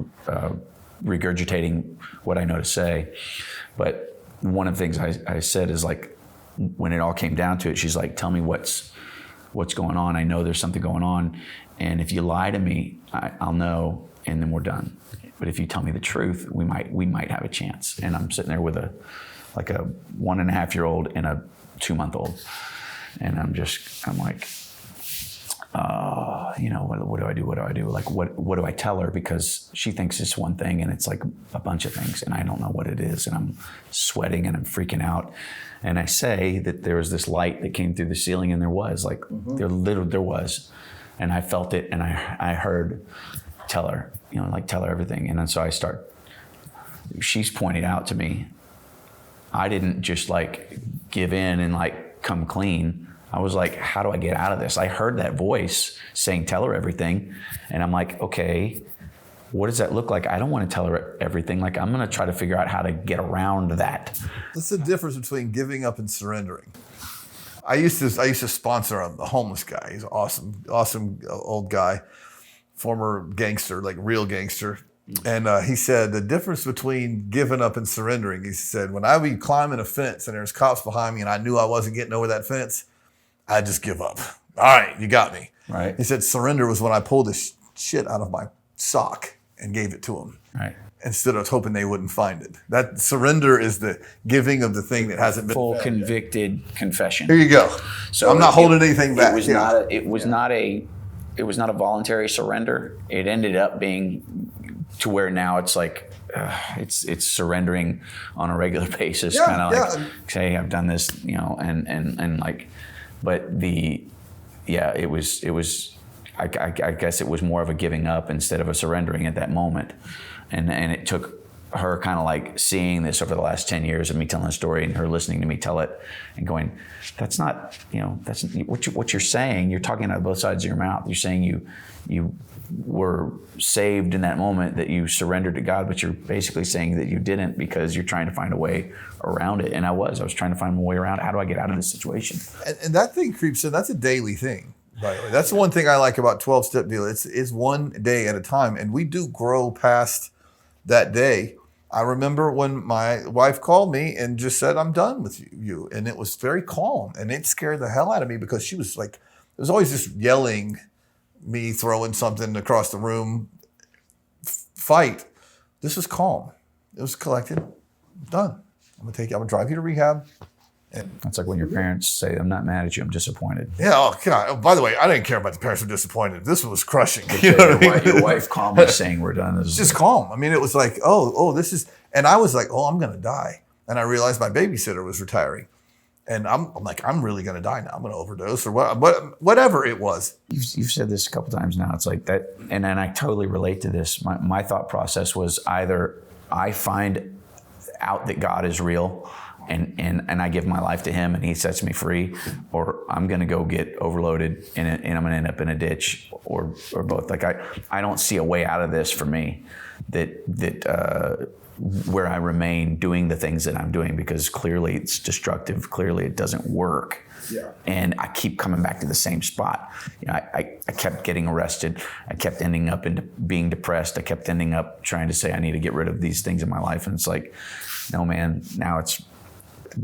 regurgitating what I know to say. But one of the things I said is, like, when it all came down to it, she's like, tell me what's going on. I know there's something going on, and if you lie to me, I'll know, and then we're done. But if you tell me the truth, we might have a chance. And I'm sitting there with a 1.5-year-old and a 2-month-old, and I'm like, what do I do? What do I do? Like, what do I tell her? Because she thinks it's one thing and it's like a bunch of things, and I don't know what it is, and I'm sweating and I'm freaking out. And I say that there was this light that came through the ceiling, and there was there was, and I felt it, and I heard, tell her everything. And then so she's pointed out to me, I didn't just like give in and like come clean. I was like, how do I get out of this? I heard that voice saying, tell her everything. And I'm like, okay, what does that look like? I don't want to tell her everything. Like, I'm going to try to figure out how to get around that. What's the difference between giving up and surrendering? I used to sponsor a homeless guy. He's an awesome old guy, former gangster, like real gangster. And he said the difference between giving up and surrendering, he said, when I would be climbing a fence and there's cops behind me and I knew I wasn't getting over that fence, I just give up. All right, you got me. Right. He said surrender was when I pulled this shit out of my sock and gave it to him. Right. Instead of hoping they wouldn't find it. That surrender is the giving of the thing that hasn't been full convicted confession. Here you go. So I'm not holding anything back. It was not a voluntary surrender. It ended up being to where now it's like it's surrendering on a regular basis. Kind of like, say, I've done this, and like. But it was. I guess it was more of a giving up instead of a surrendering at that moment, and it took her kind of like seeing this over the last 10 years of me telling the story and her listening to me tell it and going, that's not, that's what you're saying. You're talking out of both sides of your mouth. You're saying you were saved in that moment, that you surrendered to God, but you're basically saying that you didn't because you're trying to find a way around it. And I was trying to find a way around it. How do I get out of this situation? And that thing creeps in. That's a daily thing. By the way, that's the one thing I like about 12-step deal. It's one day at a time, and we do grow past that day. I remember when my wife called me and just said, "I'm done with you," and it was very calm, and it scared the hell out of me because she was like, it was always just yelling, me throwing something across the room, fight. This was calm. It was collected. Done. I'm gonna drive you to rehab. And that's like when your parents say, "I'm not mad at you, I'm disappointed." Yeah. Oh God. Oh, by the way, I didn't care about the parents who were disappointed. This was crushing. You know your wife calmly saying, "We're done." It's just calm. I mean, it was like, oh, this is, and I was like, oh, I'm gonna die. And I realized my babysitter was retiring, and I'm like, I'm really gonna die now. I'm gonna overdose or whatever it was. You've said this a couple times now. It's like that, and I totally relate to this. My thought process was either I find out that God is real, and I give my life to him and he sets me free, or I'm going to go get overloaded and I'm going to end up in a ditch, or both. Like I don't see a way out of this for me that where I remain doing the things that I'm doing, because clearly it's destructive. Clearly it doesn't work. Yeah. And I keep coming back to the same spot. You know, I kept getting arrested. I kept ending up into being depressed. I kept ending up trying to say I need to get rid of these things in my life. And it's like, no, man, now it's,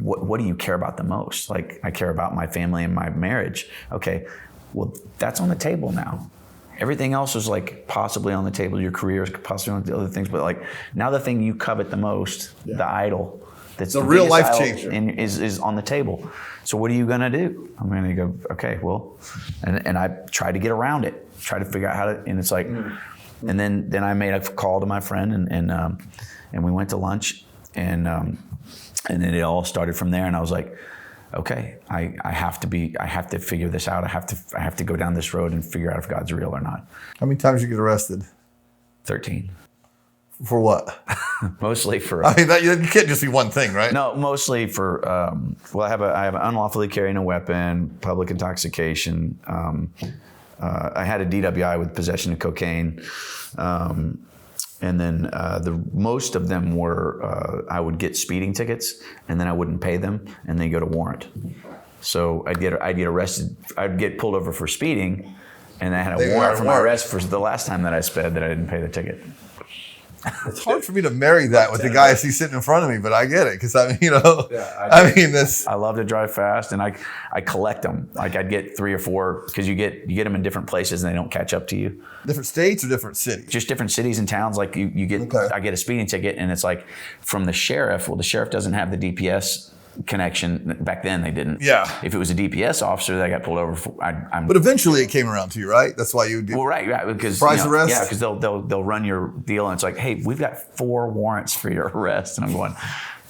what do you care about the most? Like, I care about my family and my marriage. Okay, well, that's on the table now. Everything else is like possibly on the table. Your career is possibly on the other things, but like now the thing you covet the most, the idol, that's the real life changer, is on the table. So what are you gonna do? I'm gonna go, okay, well, and I tried to get around it, try to figure out how to, and it's like, and then I made a call to my friend and we went to lunch and then it all started from there. And I was like, okay, I have to figure this out. I have to go down this road and figure out if God's real or not. How many times did you get arrested? 13. For what? Mostly for. I mean, you can't just be one thing, right? No, mostly for. I have unlawfully carrying a weapon, public intoxication. I had a DWI with possession of cocaine. And then the most of them were I would get speeding tickets, and then I wouldn't pay them, and they go to warrant. So I'd get arrested. I'd get pulled over for speeding, and I had a warrant for my arrest for the last time that I sped that I didn't pay the ticket. It's hard for me to marry that with the guy I see sitting in front of me, but I get it because I mean, this. I love to drive fast, and I collect them. Like I'd get 3 or 4 because you get them in different places and they don't catch up to you. Different states or different cities? Just different cities and towns. Like you get, okay. I get a speeding ticket, and it's like from the sheriff. Well, the sheriff doesn't have the DPS connection. Back then they didn't. Yeah. If it was a DPS officer that got pulled over for, but eventually it came around to you, right? That's why you do. Well, right, because surprise arrest. Yeah, because they'll run your deal, and it's like, hey, we've got 4 warrants for your arrest, and I'm going,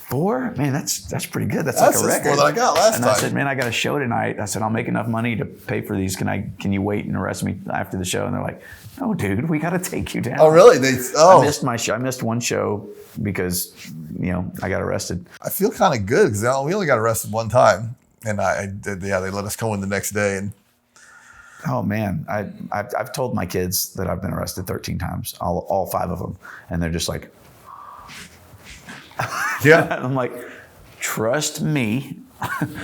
4? Man, that's pretty good. That's like a record. 4 that I got last time. And I said, man, I got a show tonight. I said, I'll make enough money to pay for these. Can you wait and arrest me after the show? And they're like, no, dude, we got to take you down. Oh, really? I missed my show. I missed one show because I got arrested. I feel kind of good because we only got arrested one time, and they let us go in the next day. And oh man, I've told my kids that I've been arrested 13 times, all 5 of them, and they're just like, yeah. I'm like, trust me.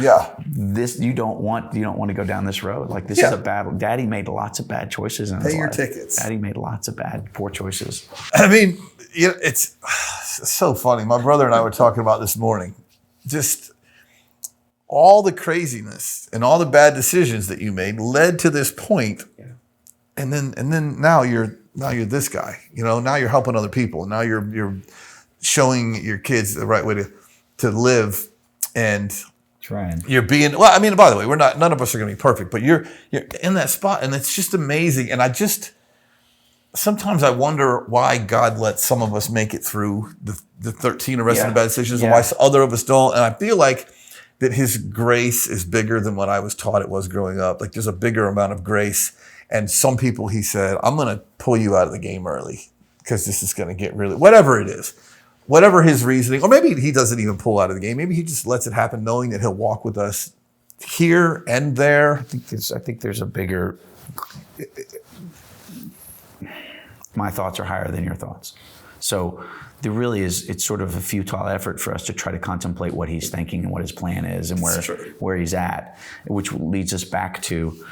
Yeah. This you don't want to go down this road. Like this is a bad. Daddy made lots of bad choices in his life. Pay your tickets. Daddy made lots of poor choices. I mean, it's so funny. My brother and I were talking about this morning. Just all the craziness and all the bad decisions that you made led to this point. Yeah. And then now you're this guy. Now you're helping other people. Now you're showing your kids the right way to live, and trying. You're being, well, I mean, by the way, none of us are going to be perfect, but you're in that spot, and it's just amazing. And sometimes I wonder why God lets some of us make it through the 13 arrested and bad decisions, and why other of us don't. And I feel like that His grace is bigger than what I was taught it was growing up. Like there's a bigger amount of grace. And some people, He said, I'm going to pull you out of the game early because this is going to get really, whatever it is. Whatever His reasoning, or maybe He doesn't even pull out of the game. Maybe He just lets it happen, knowing that He'll walk with us here and there. I think there's a bigger. My thoughts are higher than your thoughts, so there really is. It's sort of a futile effort for us to try to contemplate what He's thinking and what His plan is and where He's at, which leads us back to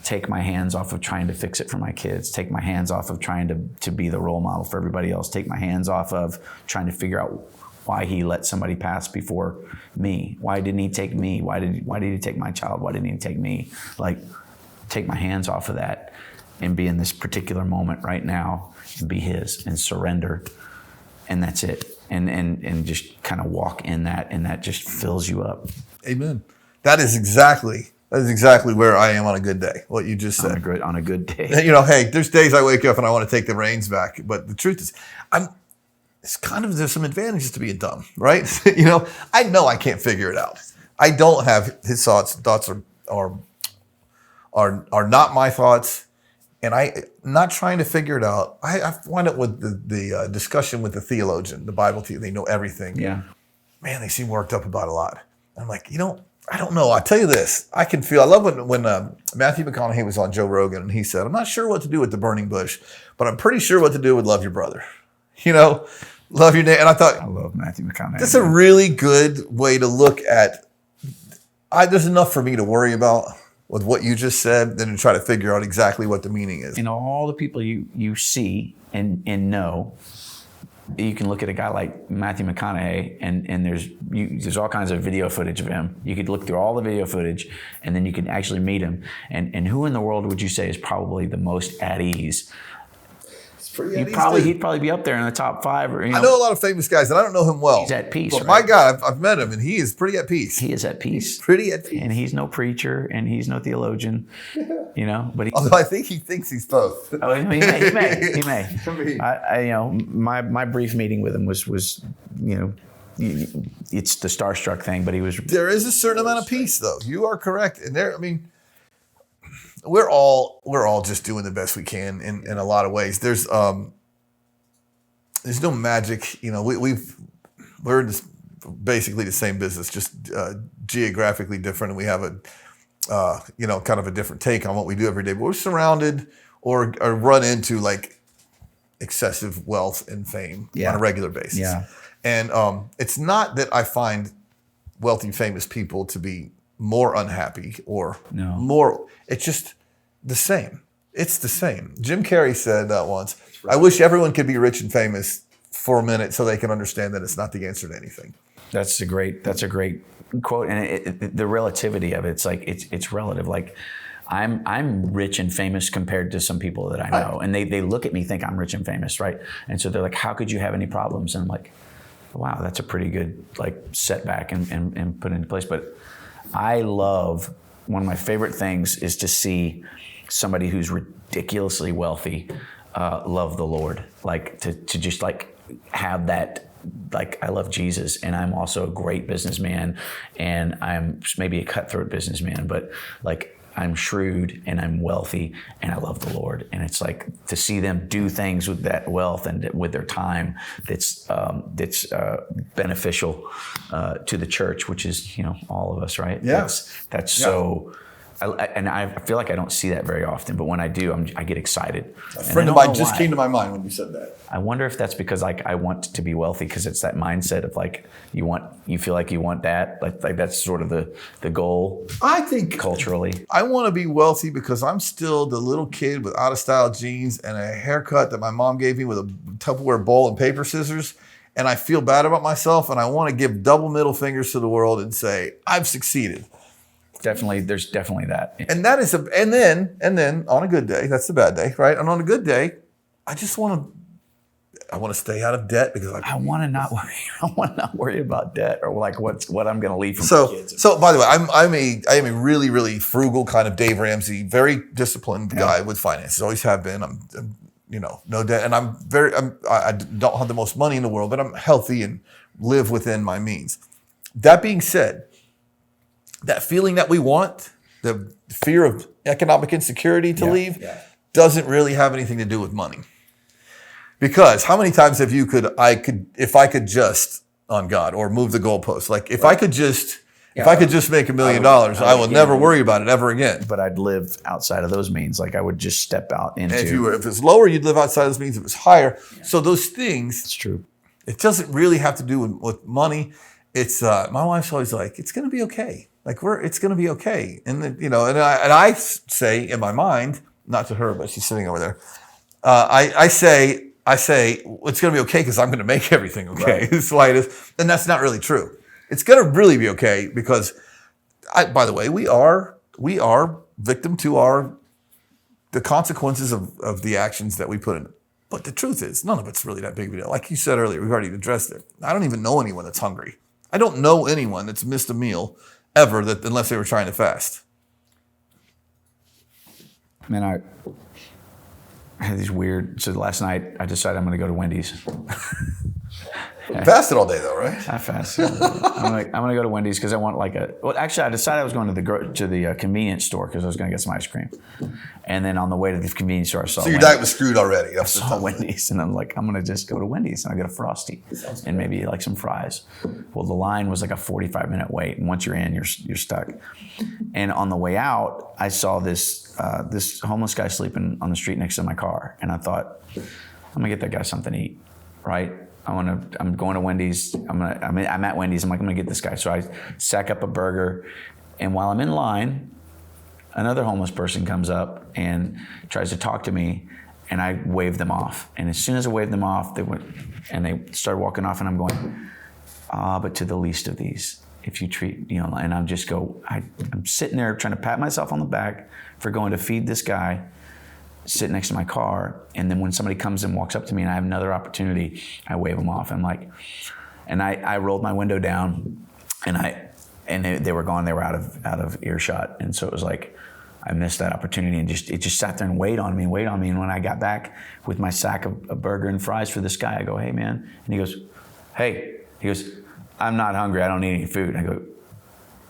take my hands off of trying to fix it for my kids, take my hands off of trying to be the role model for everybody else, take my hands off of trying to figure out why he let somebody pass before me. Why didn't he take me? Why did he take my child? Why didn't he take me? Like, take my hands off of that and be in this particular moment right now and be his and surrender. And that's it. And just kind of walk in that, and that just fills you up. Amen. That is exactly where I am on a good day. What you just said. On a good day. Hey, there's days I wake up and I want to take the reins back. But the truth is, there's some advantages to being dumb, right? I know I can't figure it out. I don't have his thoughts. Thoughts are not my thoughts. And I'm not trying to figure it out. I find it with the discussion with the theologian, the Bible teacher. They know everything. Yeah. Man, they seem worked up about a lot. I'm like, I don't know. I'll tell you this. I can feel. I love when Matthew McConaughey was on Joe Rogan and he said, "I'm not sure what to do with the burning bush, but I'm pretty sure what to do with love your brother." Love your neighbor. And I thought, I love Matthew McConaughey. That's a really good way to look at. There's enough for me to worry about with what you just said than to try to figure out exactly what the meaning is. All the people you see and know, you can look at a guy like Matthew McConaughey and there's all kinds of video footage of him. You could look through all the video footage and then you can actually meet him. And who in the world would you say is probably the most at ease? He'd probably be up there in the top 5. I know a lot of famous guys, and I don't know him well. He's at peace. But my God, I've met him, and he is pretty at peace. He is at peace. Pretty at peace. And he's no preacher, and he's no theologian. But although I think he thinks he's both. Oh, he may. My brief meeting with him was it's the starstruck thing, but he was. There is a certain amount of peace, though. You are correct, and we're all just doing the best we can in a lot of ways. There's no magic. We're in basically the same business, just geographically different, and we have kind of a different take on what we do every day. But we're surrounded or run into like excessive wealth and fame on a regular basis. Yeah. And it's not that I find wealthy, famous people to be more unhappy or more. It's just the same. It's the same. Jim Carrey said that once. Right. I wish everyone could be rich and famous for a minute so they can understand that it's not the answer to anything. That's a great quote, and the relativity of it's like it's relative. Like I'm rich and famous compared to some people that I know, and they look at me, think I'm rich and famous, right? And so they're like, "How could you have any problems?" And I'm like, "Wow, that's a pretty good setback and put into place." But I love, one of my favorite things is to see somebody who's ridiculously wealthy love the Lord, to just have that. I love Jesus, and I'm also a great businessman, and I'm maybe a cutthroat businessman, but I'm shrewd and I'm wealthy and I love the Lord. And it's to see them do things with that wealth and with their time that's beneficial to the church, which is, all of us, right? Yeah. That's so. I feel like I don't see that very often, but when I do, I get excited. A friend of mine just came to my mind when you said that. I wonder if that's because I want to be wealthy, because it's that mindset of you feel like you want that, like that's sort of the goal. I think culturally, I want to be wealthy because I'm still the little kid with out of style jeans and a haircut that my mom gave me with a Tupperware bowl and paper scissors, and I feel bad about myself, and I want to give double middle fingers to the world and say I've succeeded. Definitely, there's definitely that. And that is and then on a good day, that's the bad day, right? And on a good day, I want to stay out of debt because I want to not worry. I want to not worry about debt or what I'm going to leave from my kids. So by the way, I am a really, really frugal kind of Dave Ramsey, very disciplined guy with finances. Always have been. I'm no debt, and I don't have the most money in the world, but I'm healthy and live within my means. That being said, that feeling that we want, the fear of economic insecurity to leave, doesn't really have anything to do with money. Because how many times have if I could just on God or move the goalpost, if I could just make $1 million, I will never worry about it ever again. But I'd live outside of those means. I would just step out into. If it's lower, you'd live outside of those means. If it's higher, so those things. It's true. It doesn't really have to do with money. It's my wife's always like, it's going to be okay. Like it's going to be okay. And then, and I say in my mind, not to her, but she's sitting over there. I say it's going to be okay because I'm going to make everything okay. Right. That's why it is, and that's not really true. It's going to really be okay because, by the way, we are victim to the consequences of the actions that we put in. But the truth is, none of it's really that big of a deal. Like you said earlier, we've already addressed it. I don't even know anyone that's hungry. I don't know anyone that's missed a meal ever unless they were trying to fast. Man, I had these weird. So last night I decided I'm going to go to Wendy's. You fasted all day though, right? I fasted. I'm gonna go to Wendy's because I want actually I decided I was going to the convenience store because I was going to get some ice cream, and then on the way to the convenience store I saw. So your diet was screwed already. I saw Wendy's and I'm like, I'm gonna just go to Wendy's and I'll get a Frosty and maybe like some fries. Well, the line was like a 45-minute wait, and once you're in, you're stuck. And on the way out, I saw this homeless guy sleeping on the street next to my car, and I thought, I'm gonna get that guy something to eat, right? I'm going to Wendy's. I'm at Wendy's. I'm gonna get this guy. So I sack up a burger, and while I'm in line, another homeless person comes up and tries to talk to me, and I wave them off. And as soon as I waved them off, they went and they started walking off, and I'm going, but to the least of these, if you treat, and I'm sitting there trying to pat myself on the back for going to feed this guy, sit next to my car, and then when somebody comes and walks up to me and I have another opportunity, I wave them off. I'm like, and I rolled my window down, and they were gone. They were out of earshot, and so it was like I missed that opportunity, and it just sat there and weighed on me. And when I got back with my sack of burger and fries for this guy, I go, hey man, and he goes, hey, I'm not hungry. I don't need any food. And I go,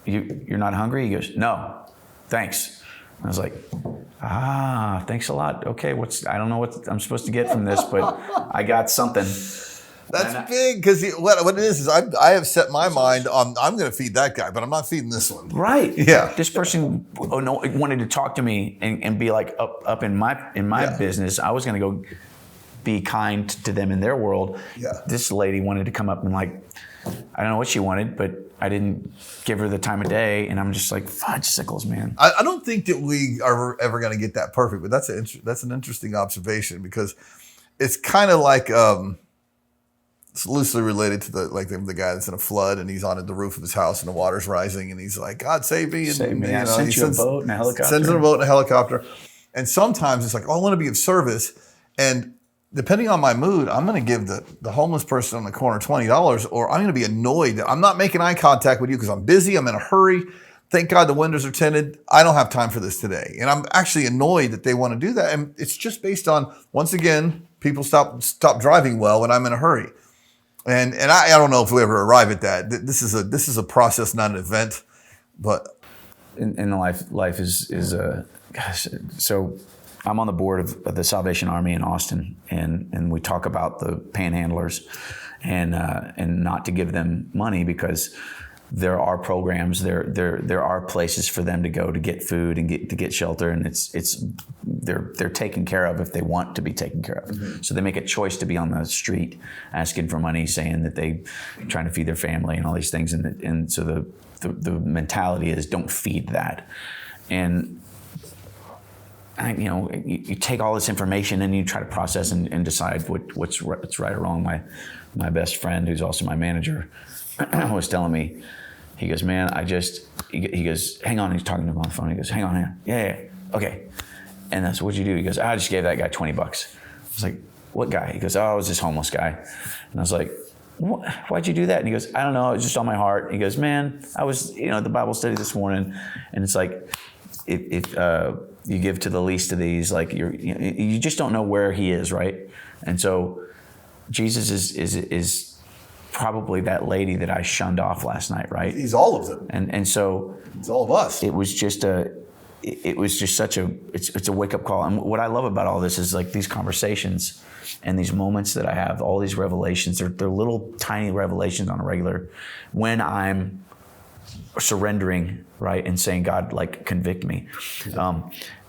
you're not hungry? He goes, no, thanks. I was like, thanks a lot. Okay, I don't know what I'm supposed to get from this, but I got something. That's big because what it is I have set my mind on I'm going to feed that guy, but I'm not feeding this one. Right. Yeah. This person wanted to talk to me and be like up in my business. I was going to go be kind to them in their world. Yeah. This lady wanted to come up and I don't know what she wanted, but I didn't give her the time of day, and I'm just like, fudge sickles, man. I don't think that we are ever going to get that perfect, but that's an interesting observation because it's kind of like it's loosely related to the guy that's in a flood and he's on the roof of his house and the water's rising and he's like, God save me! Save me! I sent you a boat and a helicopter. Sends in a boat and a helicopter, and sometimes it's like, I want to be of service, and depending on my mood, I'm going to give the homeless person on the corner $20, or I'm going to be annoyed that I'm not making eye contact with you because I'm busy, I'm in a hurry. Thank God the windows are tinted. I don't have time for this today. And I'm actually annoyed that they want to do that. And it's just based on, once again, people stop driving well when I'm in a hurry. And I don't know if we ever arrive at that. This is a process, not an event. But in life is gosh. So I'm on the board of the Salvation Army in Austin, and we talk about the panhandlers and not to give them money because there are programs, there are places for them to go to get food and to get shelter, and they're taken care of if they want to be taken care of. Mm-hmm. So they make a choice to be on the street asking for money, saying that they trying to feed their family and all these things, and so the mentality is don't feed that. And you take all this information and you try to process and decide what's right or wrong. My best friend, who's also my manager, was telling me, he goes, man, he goes, hang on. He's talking to him on the phone. He goes, hang on. Yeah. Okay. And I said, what'd you do? He goes, I just gave that guy $20. I was like, what guy? He goes, oh, it was this homeless guy. And I was like, why'd you do that? And he goes, I don't know. It was just on my heart. He goes, man, I was, at the Bible study this morning, and it's like, if you give to the least of these, like you just don't know where he is, right? And so Jesus is probably that lady that I shunned off last night, right? He's all of them. And so it's all of us. It was just such a wake up call. And what I love about all this is like these conversations and these moments that I have, all these revelations, they're little tiny revelations on a regular when I'm surrendering, right, and saying, God, like, convict me.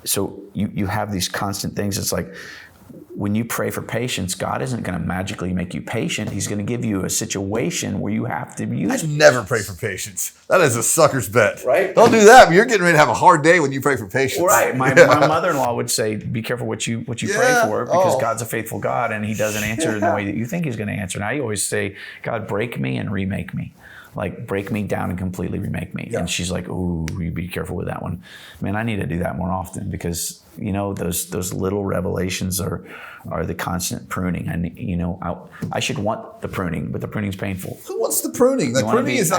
So you have these constant things. It's like when you pray for patience, God isn't going to magically make you patient. He's going to give you a situation where you have to use. I never pray for patience. That is a sucker's bet. Right? Don't do that. You're getting ready to have a hard day when you pray for patience. Right. My mother-in-law would say, be careful what you pray for, because God's a faithful God and he doesn't answer in the way that you think he's going to answer. And I always say, God, break me and remake me. Like, break me down and completely remake me. Yeah. And she's like, ooh, you be careful with that one. Man, I need to do that more often, because, those little revelations are the constant pruning. And, I should want the pruning, but the pruning's painful. Who wants the pruning? The pruning is,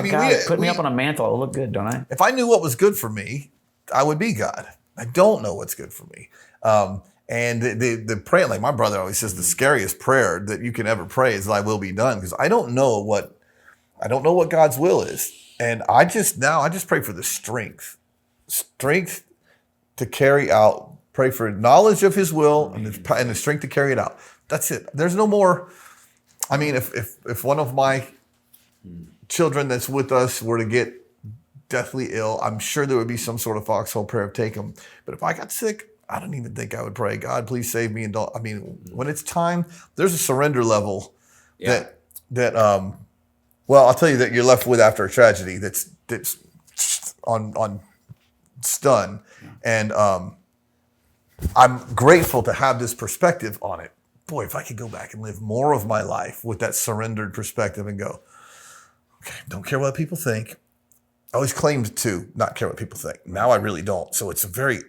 put me up on a mantle. I'll look good, don't I? If I knew what was good for me, I would be God. I don't know what's good for me. And the prayer, like my brother always says, the scariest prayer that you can ever pray is "Thy will be done," because I don't know what God's will is. And I just pray for the strength to carry out, pray for knowledge of his will and the strength to carry it out. That's it. There's no more. I mean, if one of my children that's with us were to get deathly ill, I'm sure there would be some sort of foxhole prayer of take them. But if I got sick, I don't even think I would pray, God, please save me. And don't. I mean, when it's time, there's a surrender level that well, I'll tell you that you're left with after a tragedy that's on stun. And I'm grateful to have this perspective on it. Boy, if I could go back and live more of my life with that surrendered perspective and go, okay, don't care what people think. I always claimed to not care what people think. Now I really don't. So it's a very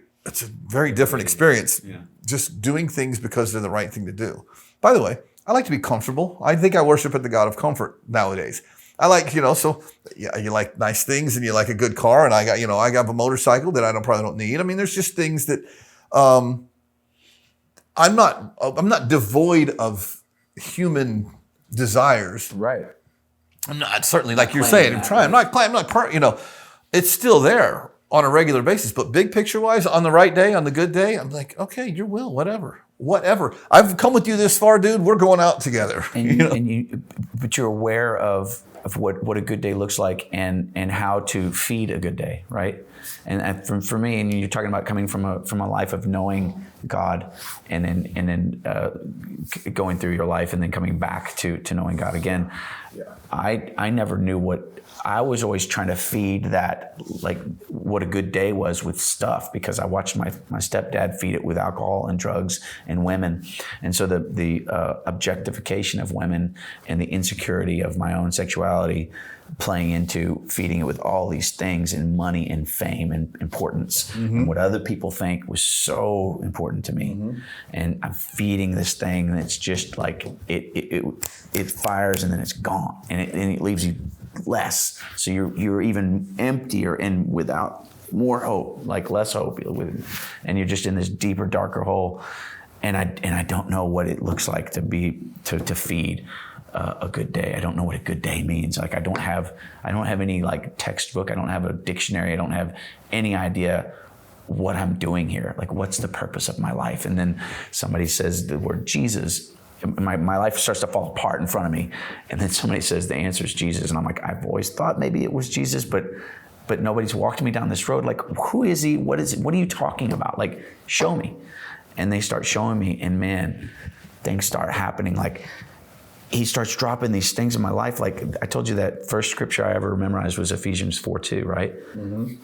different experience. Yeah. Just doing things because they're the right thing to do. By the way, I like to be comfortable. I think I worship at the God of comfort nowadays. I like, so yeah, you like nice things and you like a good car, and I got a motorcycle that I probably don't need. I mean, there's just things that I'm not devoid of human desires. Right. I'm not, certainly, like you're saying, I'm not, it's still there on a regular basis. But big picture wise, on the right day, on the good day, I'm like, okay, your will, whatever. I've come with you this far, dude. We're going out together. But you're aware of what a good day looks like and how to feed a good day, right? And for me, and you're talking about coming from a life of knowing God, and then going through your life and then coming back to knowing God again. Yeah. I never knew what. I was always trying to feed that, like what a good day was with stuff, because I watched my stepdad feed it with alcohol and drugs and women. And so the objectification of women and the insecurity of my own sexuality playing into feeding it with all these things and money and fame and importance. Mm-hmm. And what other people think was so important to me. Mm-hmm. And I'm feeding this thing, and it's just like it fires and then it's gone, and it leaves you less. So you're even emptier and without more hope, like less hope, and you're just in this deeper, darker hole. And I don't know what it looks like to feed a good day. I don't know what a good day means. Like I don't have any like textbook. I don't have a dictionary. I don't have any idea what I'm doing here. Like, what's the purpose of my life? And then somebody says the word Jesus. My life starts to fall apart in front of me. And then somebody says the answer is Jesus. And I'm like, I've always thought maybe it was Jesus, but nobody's walked me down this road. Like, who is he? What is it? What are you talking about? Like, show me. And they start showing me, and man, things start happening. Like, he starts dropping these things in my life. Like I told you, that first scripture I ever memorized was Ephesians 4:2, right? Mm-hmm.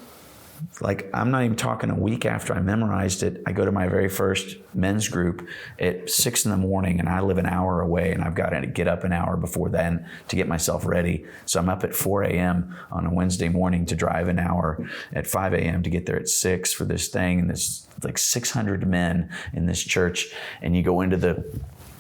Like, I'm not even talking a week after I memorized it, I go to my very first men's group at 6 a.m, and I live an hour away, and I've got to get up an hour before then to get myself ready. So I'm up at 4 a.m. on a Wednesday morning to drive an hour at 5 a.m. to get there at 6 for this thing. And there's like 600 men in this church, and you go into the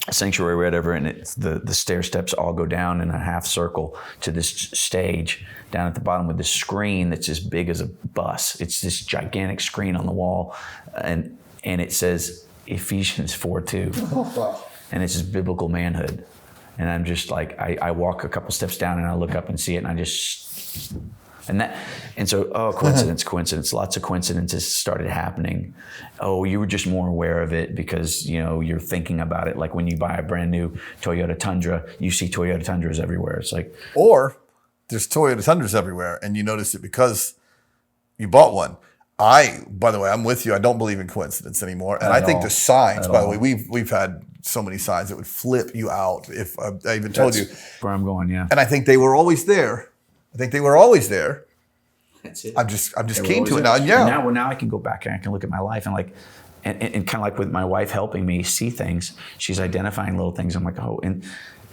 sanctuary or whatever, and it's the stair steps all go down in a half circle to this stage down at the bottom with this screen that's as big as a bus. It's this gigantic screen on the wall, and it says Ephesians 4:2. Oh, wow. And it's just biblical manhood. And I'm just like, I walk a couple steps down and I look up and see it, and I just coincidence. Lots of coincidences started happening. Oh, you were just more aware of it because, you're thinking about it. Like when you buy a brand new Toyota Tundra, you see Toyota Tundras everywhere. It's like, or there's Toyota Tundras everywhere, and you notice it because you bought one. By the way, I'm with you. I don't believe in coincidence anymore. And I think the signs, by the way, we've had so many sides that would flip you out if I even told you. Where I'm going, yeah. And I think they were always there. That's it. I'm just keen to it now. And now I can go back and I can look at my life and like, and kind of like with my wife helping me see things, she's identifying little things. I'm like, oh, and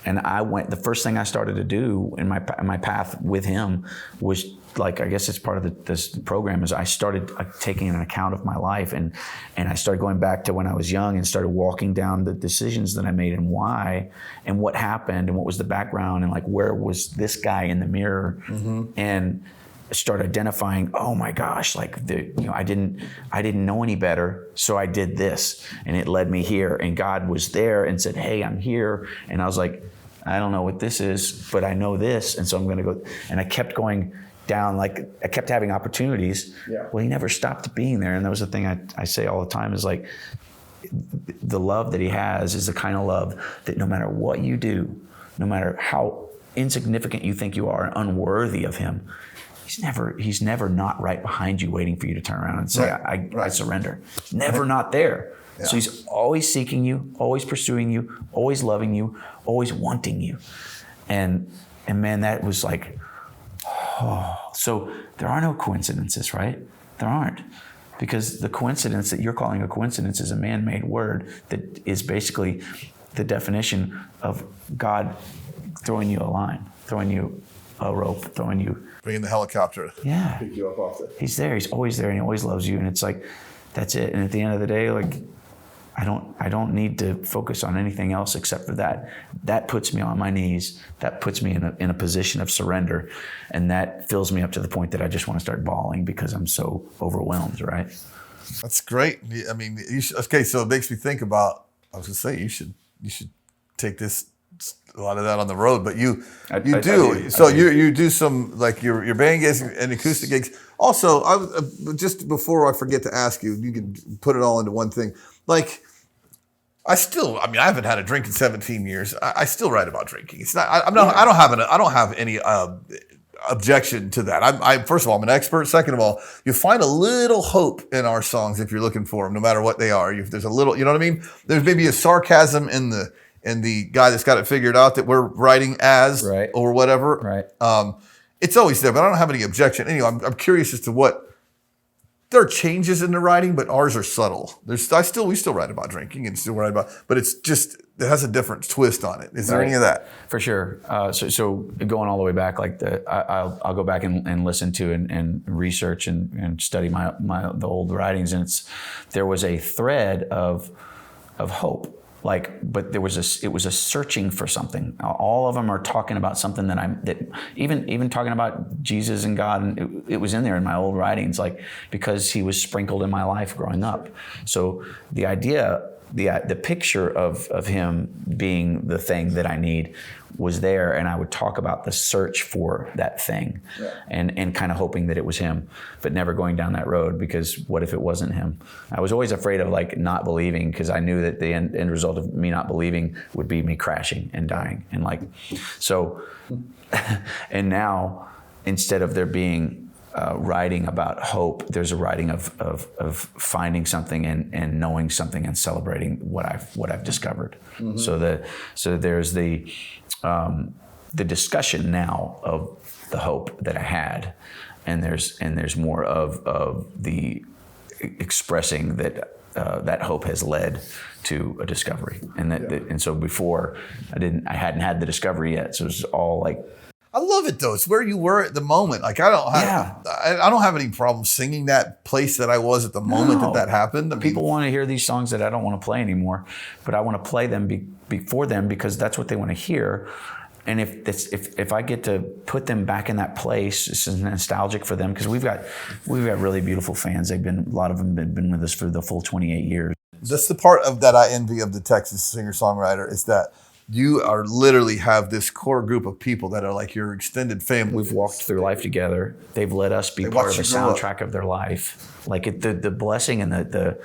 the first thing I started to do in my path with him was like, I guess it's part of this program, is I started taking an account of my life and I started going back to when I was young and started walking down the decisions that I made and why and what happened and what was the background and like where was this guy in the mirror, and start identifying, oh my gosh, like I didn't know any better, so I did this and it led me here, and God was there and said, hey, I'm here, and I was like, I don't know what this is, but I know this, and so I'm going to go, and I kept going down, like I kept having opportunities. Yeah. Well, he never stopped being there, and that was the thing I say all the time is like, the love that he has is the kind of love that no matter what you do, no matter how insignificant you think you are, unworthy of him, he's never not right behind you waiting for you to turn around and say, I surrender. Never not there. Yeah. So he's always seeking you, always pursuing you, always loving you, always wanting you. And man, that was like, oh. So there are no coincidences, right? There aren't. Because the coincidence that you're calling a coincidence is a man-made word that is basically the definition of God throwing you a line, throwing you a rope, throwing you... Bringing the helicopter. Yeah. Pick you up off it. He's there. He's always there, and he always loves you. And it's like, that's it. And at the end of the day, like, I don't need to focus on anything else except for that. That puts me on my knees. That puts me in a position of surrender, and that fills me up to the point that I just want to start bawling because I'm so overwhelmed. Right. That's great. I mean, okay. So it makes me think about. I was gonna say you should take this. A lot of that on the road, but you do. So you do some, like your band gigs and acoustic gigs. Also, just before I forget to ask you, you can put it all into one thing. Like, I haven't had a drink in 17 years. I still write about drinking. It's not. I don't have any objection to that. First of all, I'm an expert. Second of all, you find a little hope in our songs if you're looking for them, no matter what they are. There's a little, you know what I mean? There's maybe a sarcasm in the guy that's got it figured out that we're writing as or whatever. Right. It's always there, but I don't have any objection. Anyway, I'm curious as to what there are changes in the writing, but ours are subtle. We still write about drinking and still write about, but it's just, it has a different twist on it. Is there any of that? For sure. So going all the way back, like I'll go back and listen to and research and study the old writings, and there was a thread of hope. But it was a searching for something. All of them are talking about something that even talking about Jesus and God, and it was in there in my old writings, like, because he was sprinkled in my life growing up. So the idea, the picture of him being the thing that I need was there, and I would talk about the search for that thing, and kind of hoping that it was him, but never going down that road, because what if it wasn't him? I was always afraid of like not believing, because I knew that the end result of me not believing would be me crashing and dying, and like, so, and now instead of there being writing about hope, there's a writing of finding something and knowing something and celebrating what I've discovered. Mm-hmm. So there's the discussion now of the hope that I had, and there's more of the expressing that that hope has led to a discovery, and so before I hadn't had the discovery yet, so it was all like. I love it though. It's where you were at the moment. Like I don't have any problem singing that place that I was at the moment that happened. People want to hear these songs that I don't want to play anymore, but I want to play them before them because that's what they want to hear. And if I get to put them back in that place, it's nostalgic for them, because we've got really beautiful fans. A lot of them have been with us for the full 28 years. That's the part of that I envy of the Texas singer-songwriter, is that you are literally have this core group of people that are like your extended family. We've walked through life together. They've let us be part of the soundtrack of their life. Like the blessing and the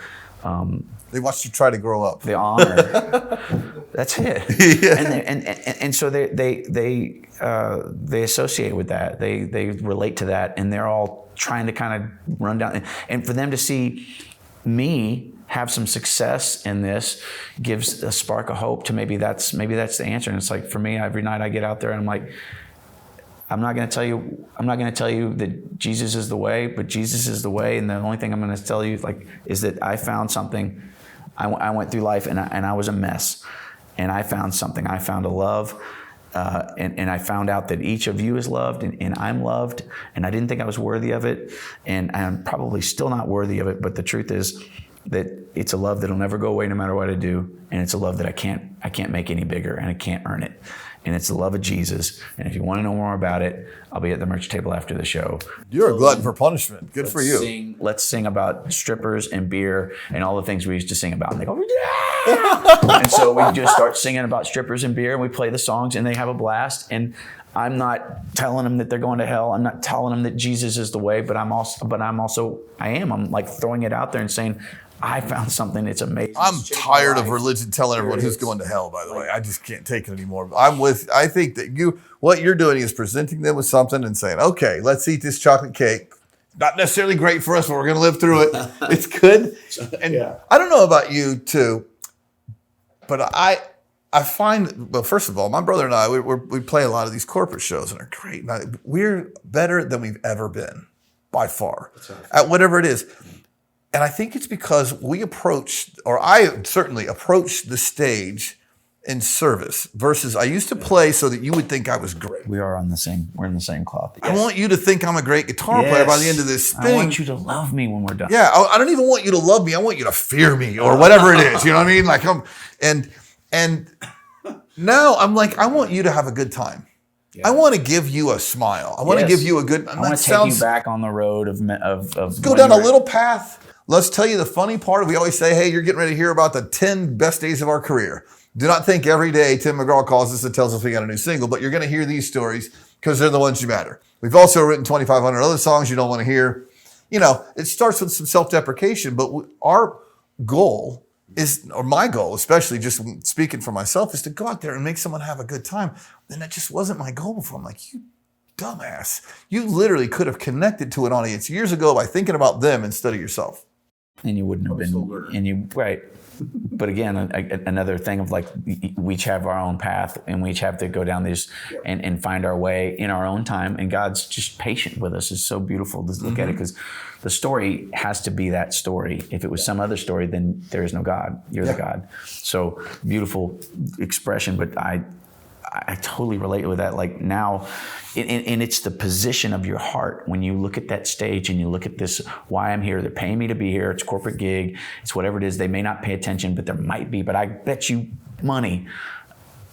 they watched you try to grow up. The honor. That's it. Yeah. And so they associate with that. They relate to that, and they're all trying to kind of run down. And for them to see me have some success in this gives a spark of hope to maybe that's the answer. And it's like, for me, every night I get out there and I'm like, I'm not going to tell you that Jesus is the way, but Jesus is the way. And the only thing I'm going to tell you is that I found something. I went through life and I was a mess, and I found something. I found a love, and I found out that each of you is loved, and I'm loved, and I didn't think I was worthy of it, and I'm probably still not worthy of it. But the truth is that it's a love that'll never go away no matter what I do, and it's a love that I can't make any bigger, and I can't earn it. And it's the love of Jesus. And if you want to know more about it, I'll be at the merch table after the show. You're a glutton for punishment. Good for you. Let's sing about strippers and beer and all the things we used to sing about. And they go, yeah! And so we just start singing about strippers and beer, and we play the songs, and they have a blast. And I'm not telling them that they're going to hell. I'm not telling them that Jesus is the way, but I'm like throwing it out there and saying, I found something that's amazing. I'm tired of religion telling everyone who's going to hell, by the way. I just can't take it anymore. I think that what you're doing is presenting them with something and saying, okay, let's eat this chocolate cake. Not necessarily great for us, but we're going to live through it. It's good. And I don't know about you too, but I find, well, first of all, my brother and I, we play a lot of these corporate shows and are great. We're better than we've ever been, by far, at whatever it is. And I think it's because I certainly approached the stage in service versus I used to play so that you would think I was great. We're in the same cloth. Yes. I want you to think I'm a great guitar player by the end of this thing. I want you to love me when we're done. Yeah, I don't even want you to love me. I want you to fear me or whatever it is. You know what I mean? And now I'm like, I want you to have a good time. Yeah. I want to give you a smile. I want to give you a good. I want to take you back on the road of go down a little path. Let's tell you the funny part. We always say, hey, you're getting ready to hear about the 10 best days of our career. Do not think every day Tim McGraw calls us and tells us we got a new single, but you're going to hear these stories because they're the ones you matter. We've also written 2,500 other songs you don't want to hear. You know, it starts with some self-deprecation, but our goal is, or my goal, especially just speaking for myself, is to go out there and make someone have a good time. And that just wasn't my goal before. I'm like, you dumbass. You literally could have connected to an audience years ago by thinking about them instead of yourself. And you wouldn't have been, right. But again, another thing of like, we each have our own path and we each have to go down this and find our way in our own time. And God's just patient with us. It's so beautiful to look at it because the story has to be that story. If it was some other story, then there is no God. You're the God. So beautiful expression, but I totally relate with that. Like now, and it's the position of your heart when you look at that stage and you look at this, why I'm here. They're paying me to be here. It's a corporate gig. It's whatever it is. They may not pay attention, but there might be. But I bet you money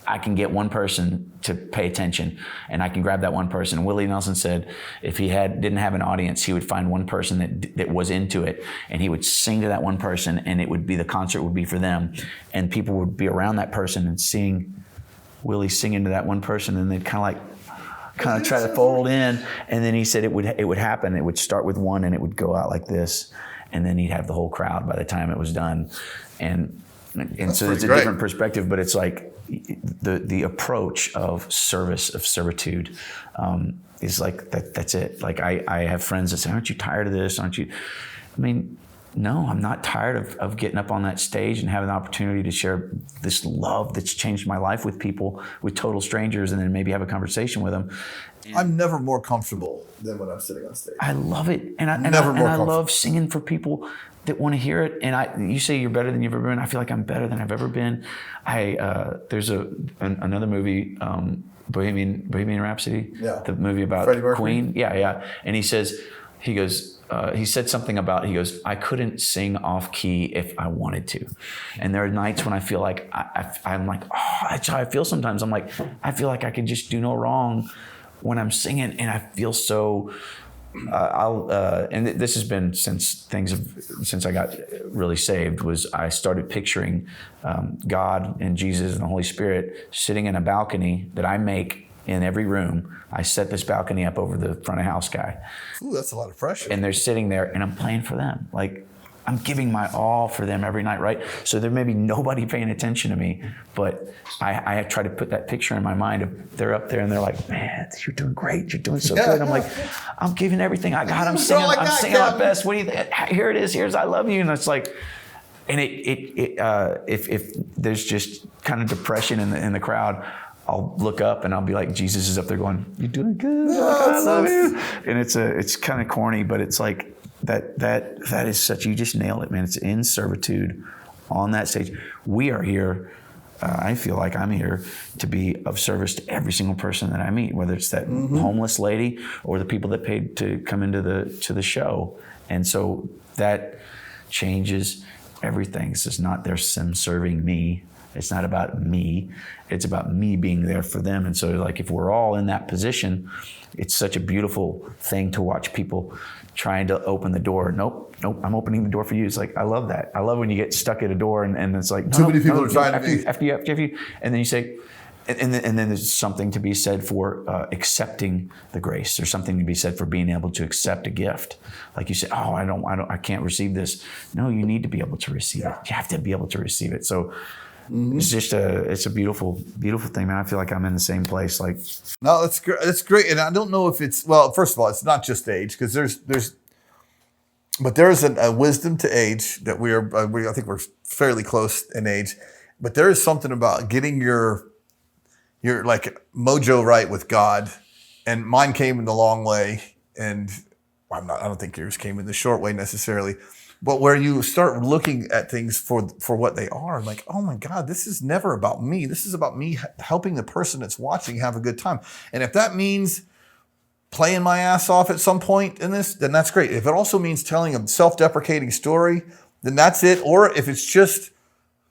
I can get one person to pay attention, and I can grab that one person. Willie Nelson said if he didn't have an audience, he would find one person that was into it, and he would sing to that one person, and the concert would be for them, and people would be around that person and seeing Willie singing to that one person, and they'd kind of try to fold in. And then he said it would happen. It would start with one, and it would go out like this, and then he'd have the whole crowd by the time it was done. And so it's a different perspective, but it's like the approach of service, of servitude, is like that. That's it. Like I have friends that say, "Aren't you tired of this? Aren't you?" I mean, no, I'm not tired of getting up on that stage and having the opportunity to share this love that's changed my life with people, with total strangers, and then maybe have a conversation with them. I'm never more comfortable than when I'm sitting on stage. I love it. And I love singing for people that want to hear it. And you say you're better than you've ever been. I feel like I'm better than I've ever been. There's another movie, Bohemian Rhapsody, the movie about Queen. Yeah. And he said something about, I couldn't sing off key if I wanted to. And there are nights when I feel like, I'm like, oh, that's how I feel sometimes. I'm like, I feel like I could just do no wrong when I'm singing, and I feel so, and this has been since I got really saved, was I started picturing God and Jesus and the Holy Spirit sitting in a balcony that I make in every room. I set this balcony up over the front of house guy. Ooh, that's a lot of pressure. And they're sitting there, and I'm playing for them. Like, I'm giving my all for them every night, right? So there may be nobody paying attention to me, but I try to put that picture in my mind of they're up there and they're like, man, you're doing great. You're doing so good. I'm like, I'm giving everything I got. I'm singing my best. What do you think? Here it is. Here's I love you. And it's like, And if there's just kind of depression in the crowd, I'll look up and I'll be like, Jesus is up there going, "You're doing good. I love you." And it's kind of corny, but it's like that is such, you just nailed it, man. It's in servitude on that stage. We are here. I feel like I'm here to be of service to every single person that I meet, whether it's that homeless lady or the people that paid to come into the show. And so that changes everything. This is not their sim serving me. It's not about me. It's about me being there for them. And so, like, if we're all in that position, it's such a beautiful thing to watch people trying to open the door. Nope, I'm opening the door for you. It's like, I love that. I love when you get stuck at a door and it's like, too many people are trying to after you. And then you say, and then there's something to be said for accepting the grace. There's something to be said for being able to accept a gift. Like you say, oh, I can't receive this. No, you need to be able to receive it. You have to be able to receive it. So it's just it's a beautiful, beautiful thing, man. I feel like I'm in the same place. Like, no, that's great. That's great. And I don't know if it's, well, first of all, it's not just age, because but there's a wisdom to age that I think we're fairly close in age, but there is something about getting your like mojo right with God. And mine came in the long way, and I don't think yours came in the short way necessarily. But where you start looking at things for what they are, like, oh my God, this is never about me. This is about me helping the person that's watching have a good time. And if that means playing my ass off at some point in this, then that's great. If it also means telling a self-deprecating story, then that's it. Or if it's just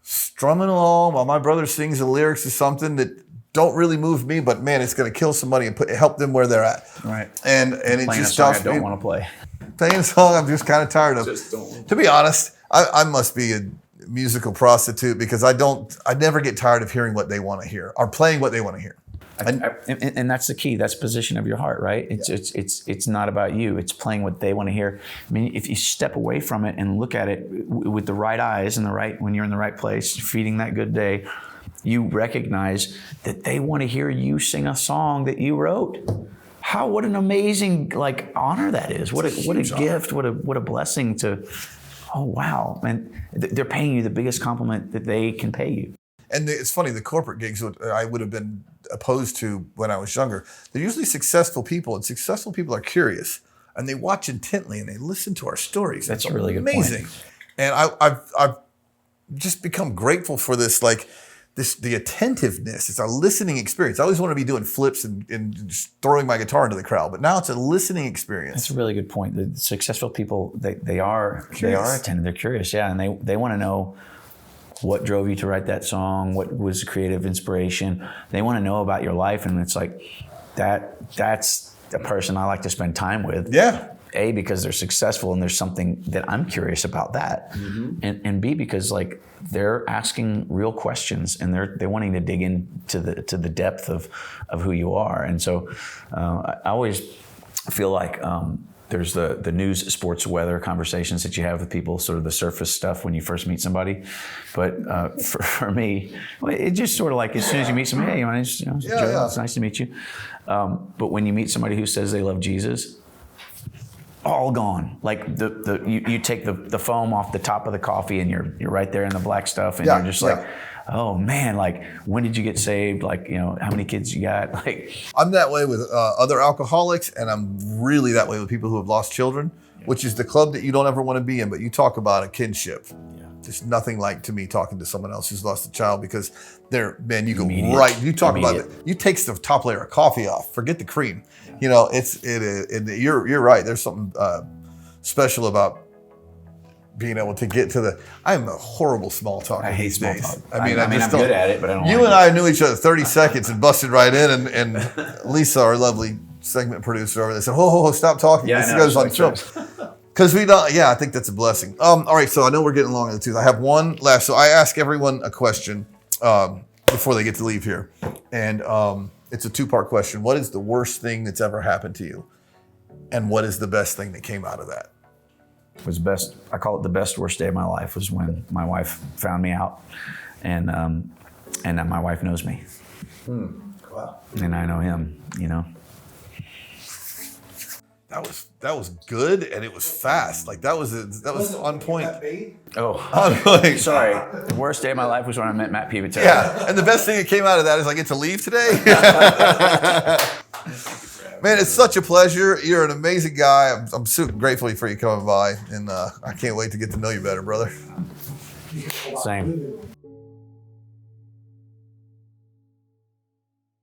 strumming along while my brother sings the lyrics to something that don't really move me, but man, it's going to kill somebody and help them where they're at. Right. And it playing just a song tells I don't me, want to play. playing a song I'm just kind of tired of. To be honest, I must be a musical prostitute, because I never get tired of hearing what they want to hear or playing what they want to hear. And that's the key. That's the position of your heart, right? It's not about you. It's playing what they want to hear. I mean, if you step away from it and look at it with the right eyes and when you're in the right place, feeding that good day, you recognize that they want to hear you sing a song that you wrote. What an amazing honor that is. What a gift. What a blessing to. Oh wow, man! They're paying you the biggest compliment that they can pay you. And it's funny, the corporate gigs I would have been opposed to when I was younger. They're usually successful people, and successful people are curious, and they watch intently and they listen to our stories. That's a really good amazing. Point. And I've just become grateful for this, the attentiveness. It's a listening experience. I always want to be doing flips and just throwing my guitar into the crowd, but now it's a listening experience. That's a really good point. The successful people, they are attentive. They're curious, yeah, and they want to know what drove you to write that song, what was creative inspiration. They want to know about your life, and it's like that's the person I like to spend time with. Yeah. A, because they're successful and there's something that I'm curious about that. Mm-hmm. And B, because they're asking real questions and they're wanting to dig into the depth of who you are. And so I always feel like there's the news, sports, weather conversations that you have with people, sort of the surface stuff when you first meet somebody. But for me, it's just sort of like as soon as you meet somebody, hey, my name's Joe. It's nice to meet you. But when you meet somebody who says they love Jesus, all gone. You take the foam off the top of the coffee and you're right there in the black stuff and you're just oh man, when did you get saved? How many kids you got? I'm that way with other alcoholics, and I'm really that way with people who have lost children, which is the club that you don't ever want to be in, but you talk about a kinship. Yeah. Just nothing like, to me, talking to someone else who's lost a child, because you go right, you talk about it. You take the top layer of coffee off, forget the cream. You're right. There's something special about being able to get to I'm a horrible small talker. I hate these small days. talk. I mean, I'm good at it, but I don't. You and I knew each other 30 seconds and busted right in, and Lisa, our lovely segment producer over there, said, "Oh, stop talking. This goes on film." Because we don't. Yeah, I think that's a blessing. All right, so I know we're getting along in the tooth. I have one last. So I ask everyone a question before they get to leave here, and it's a two-part question. What is the worst thing that's ever happened to you? And what is the best thing that came out of that? Was best. I call it the best worst day of my life was when my wife found me out, and my wife knows me. Wow. And I know him. that was good, and it was fast. Like that was on point. Oh, sorry. The worst day of my life was when I met Matt Pivotel. Yeah, and the best thing that came out of that is I get to leave today. Man, it's such a pleasure. You're an amazing guy. I'm super grateful for you coming by, and I can't wait to get to know you better, brother. Same.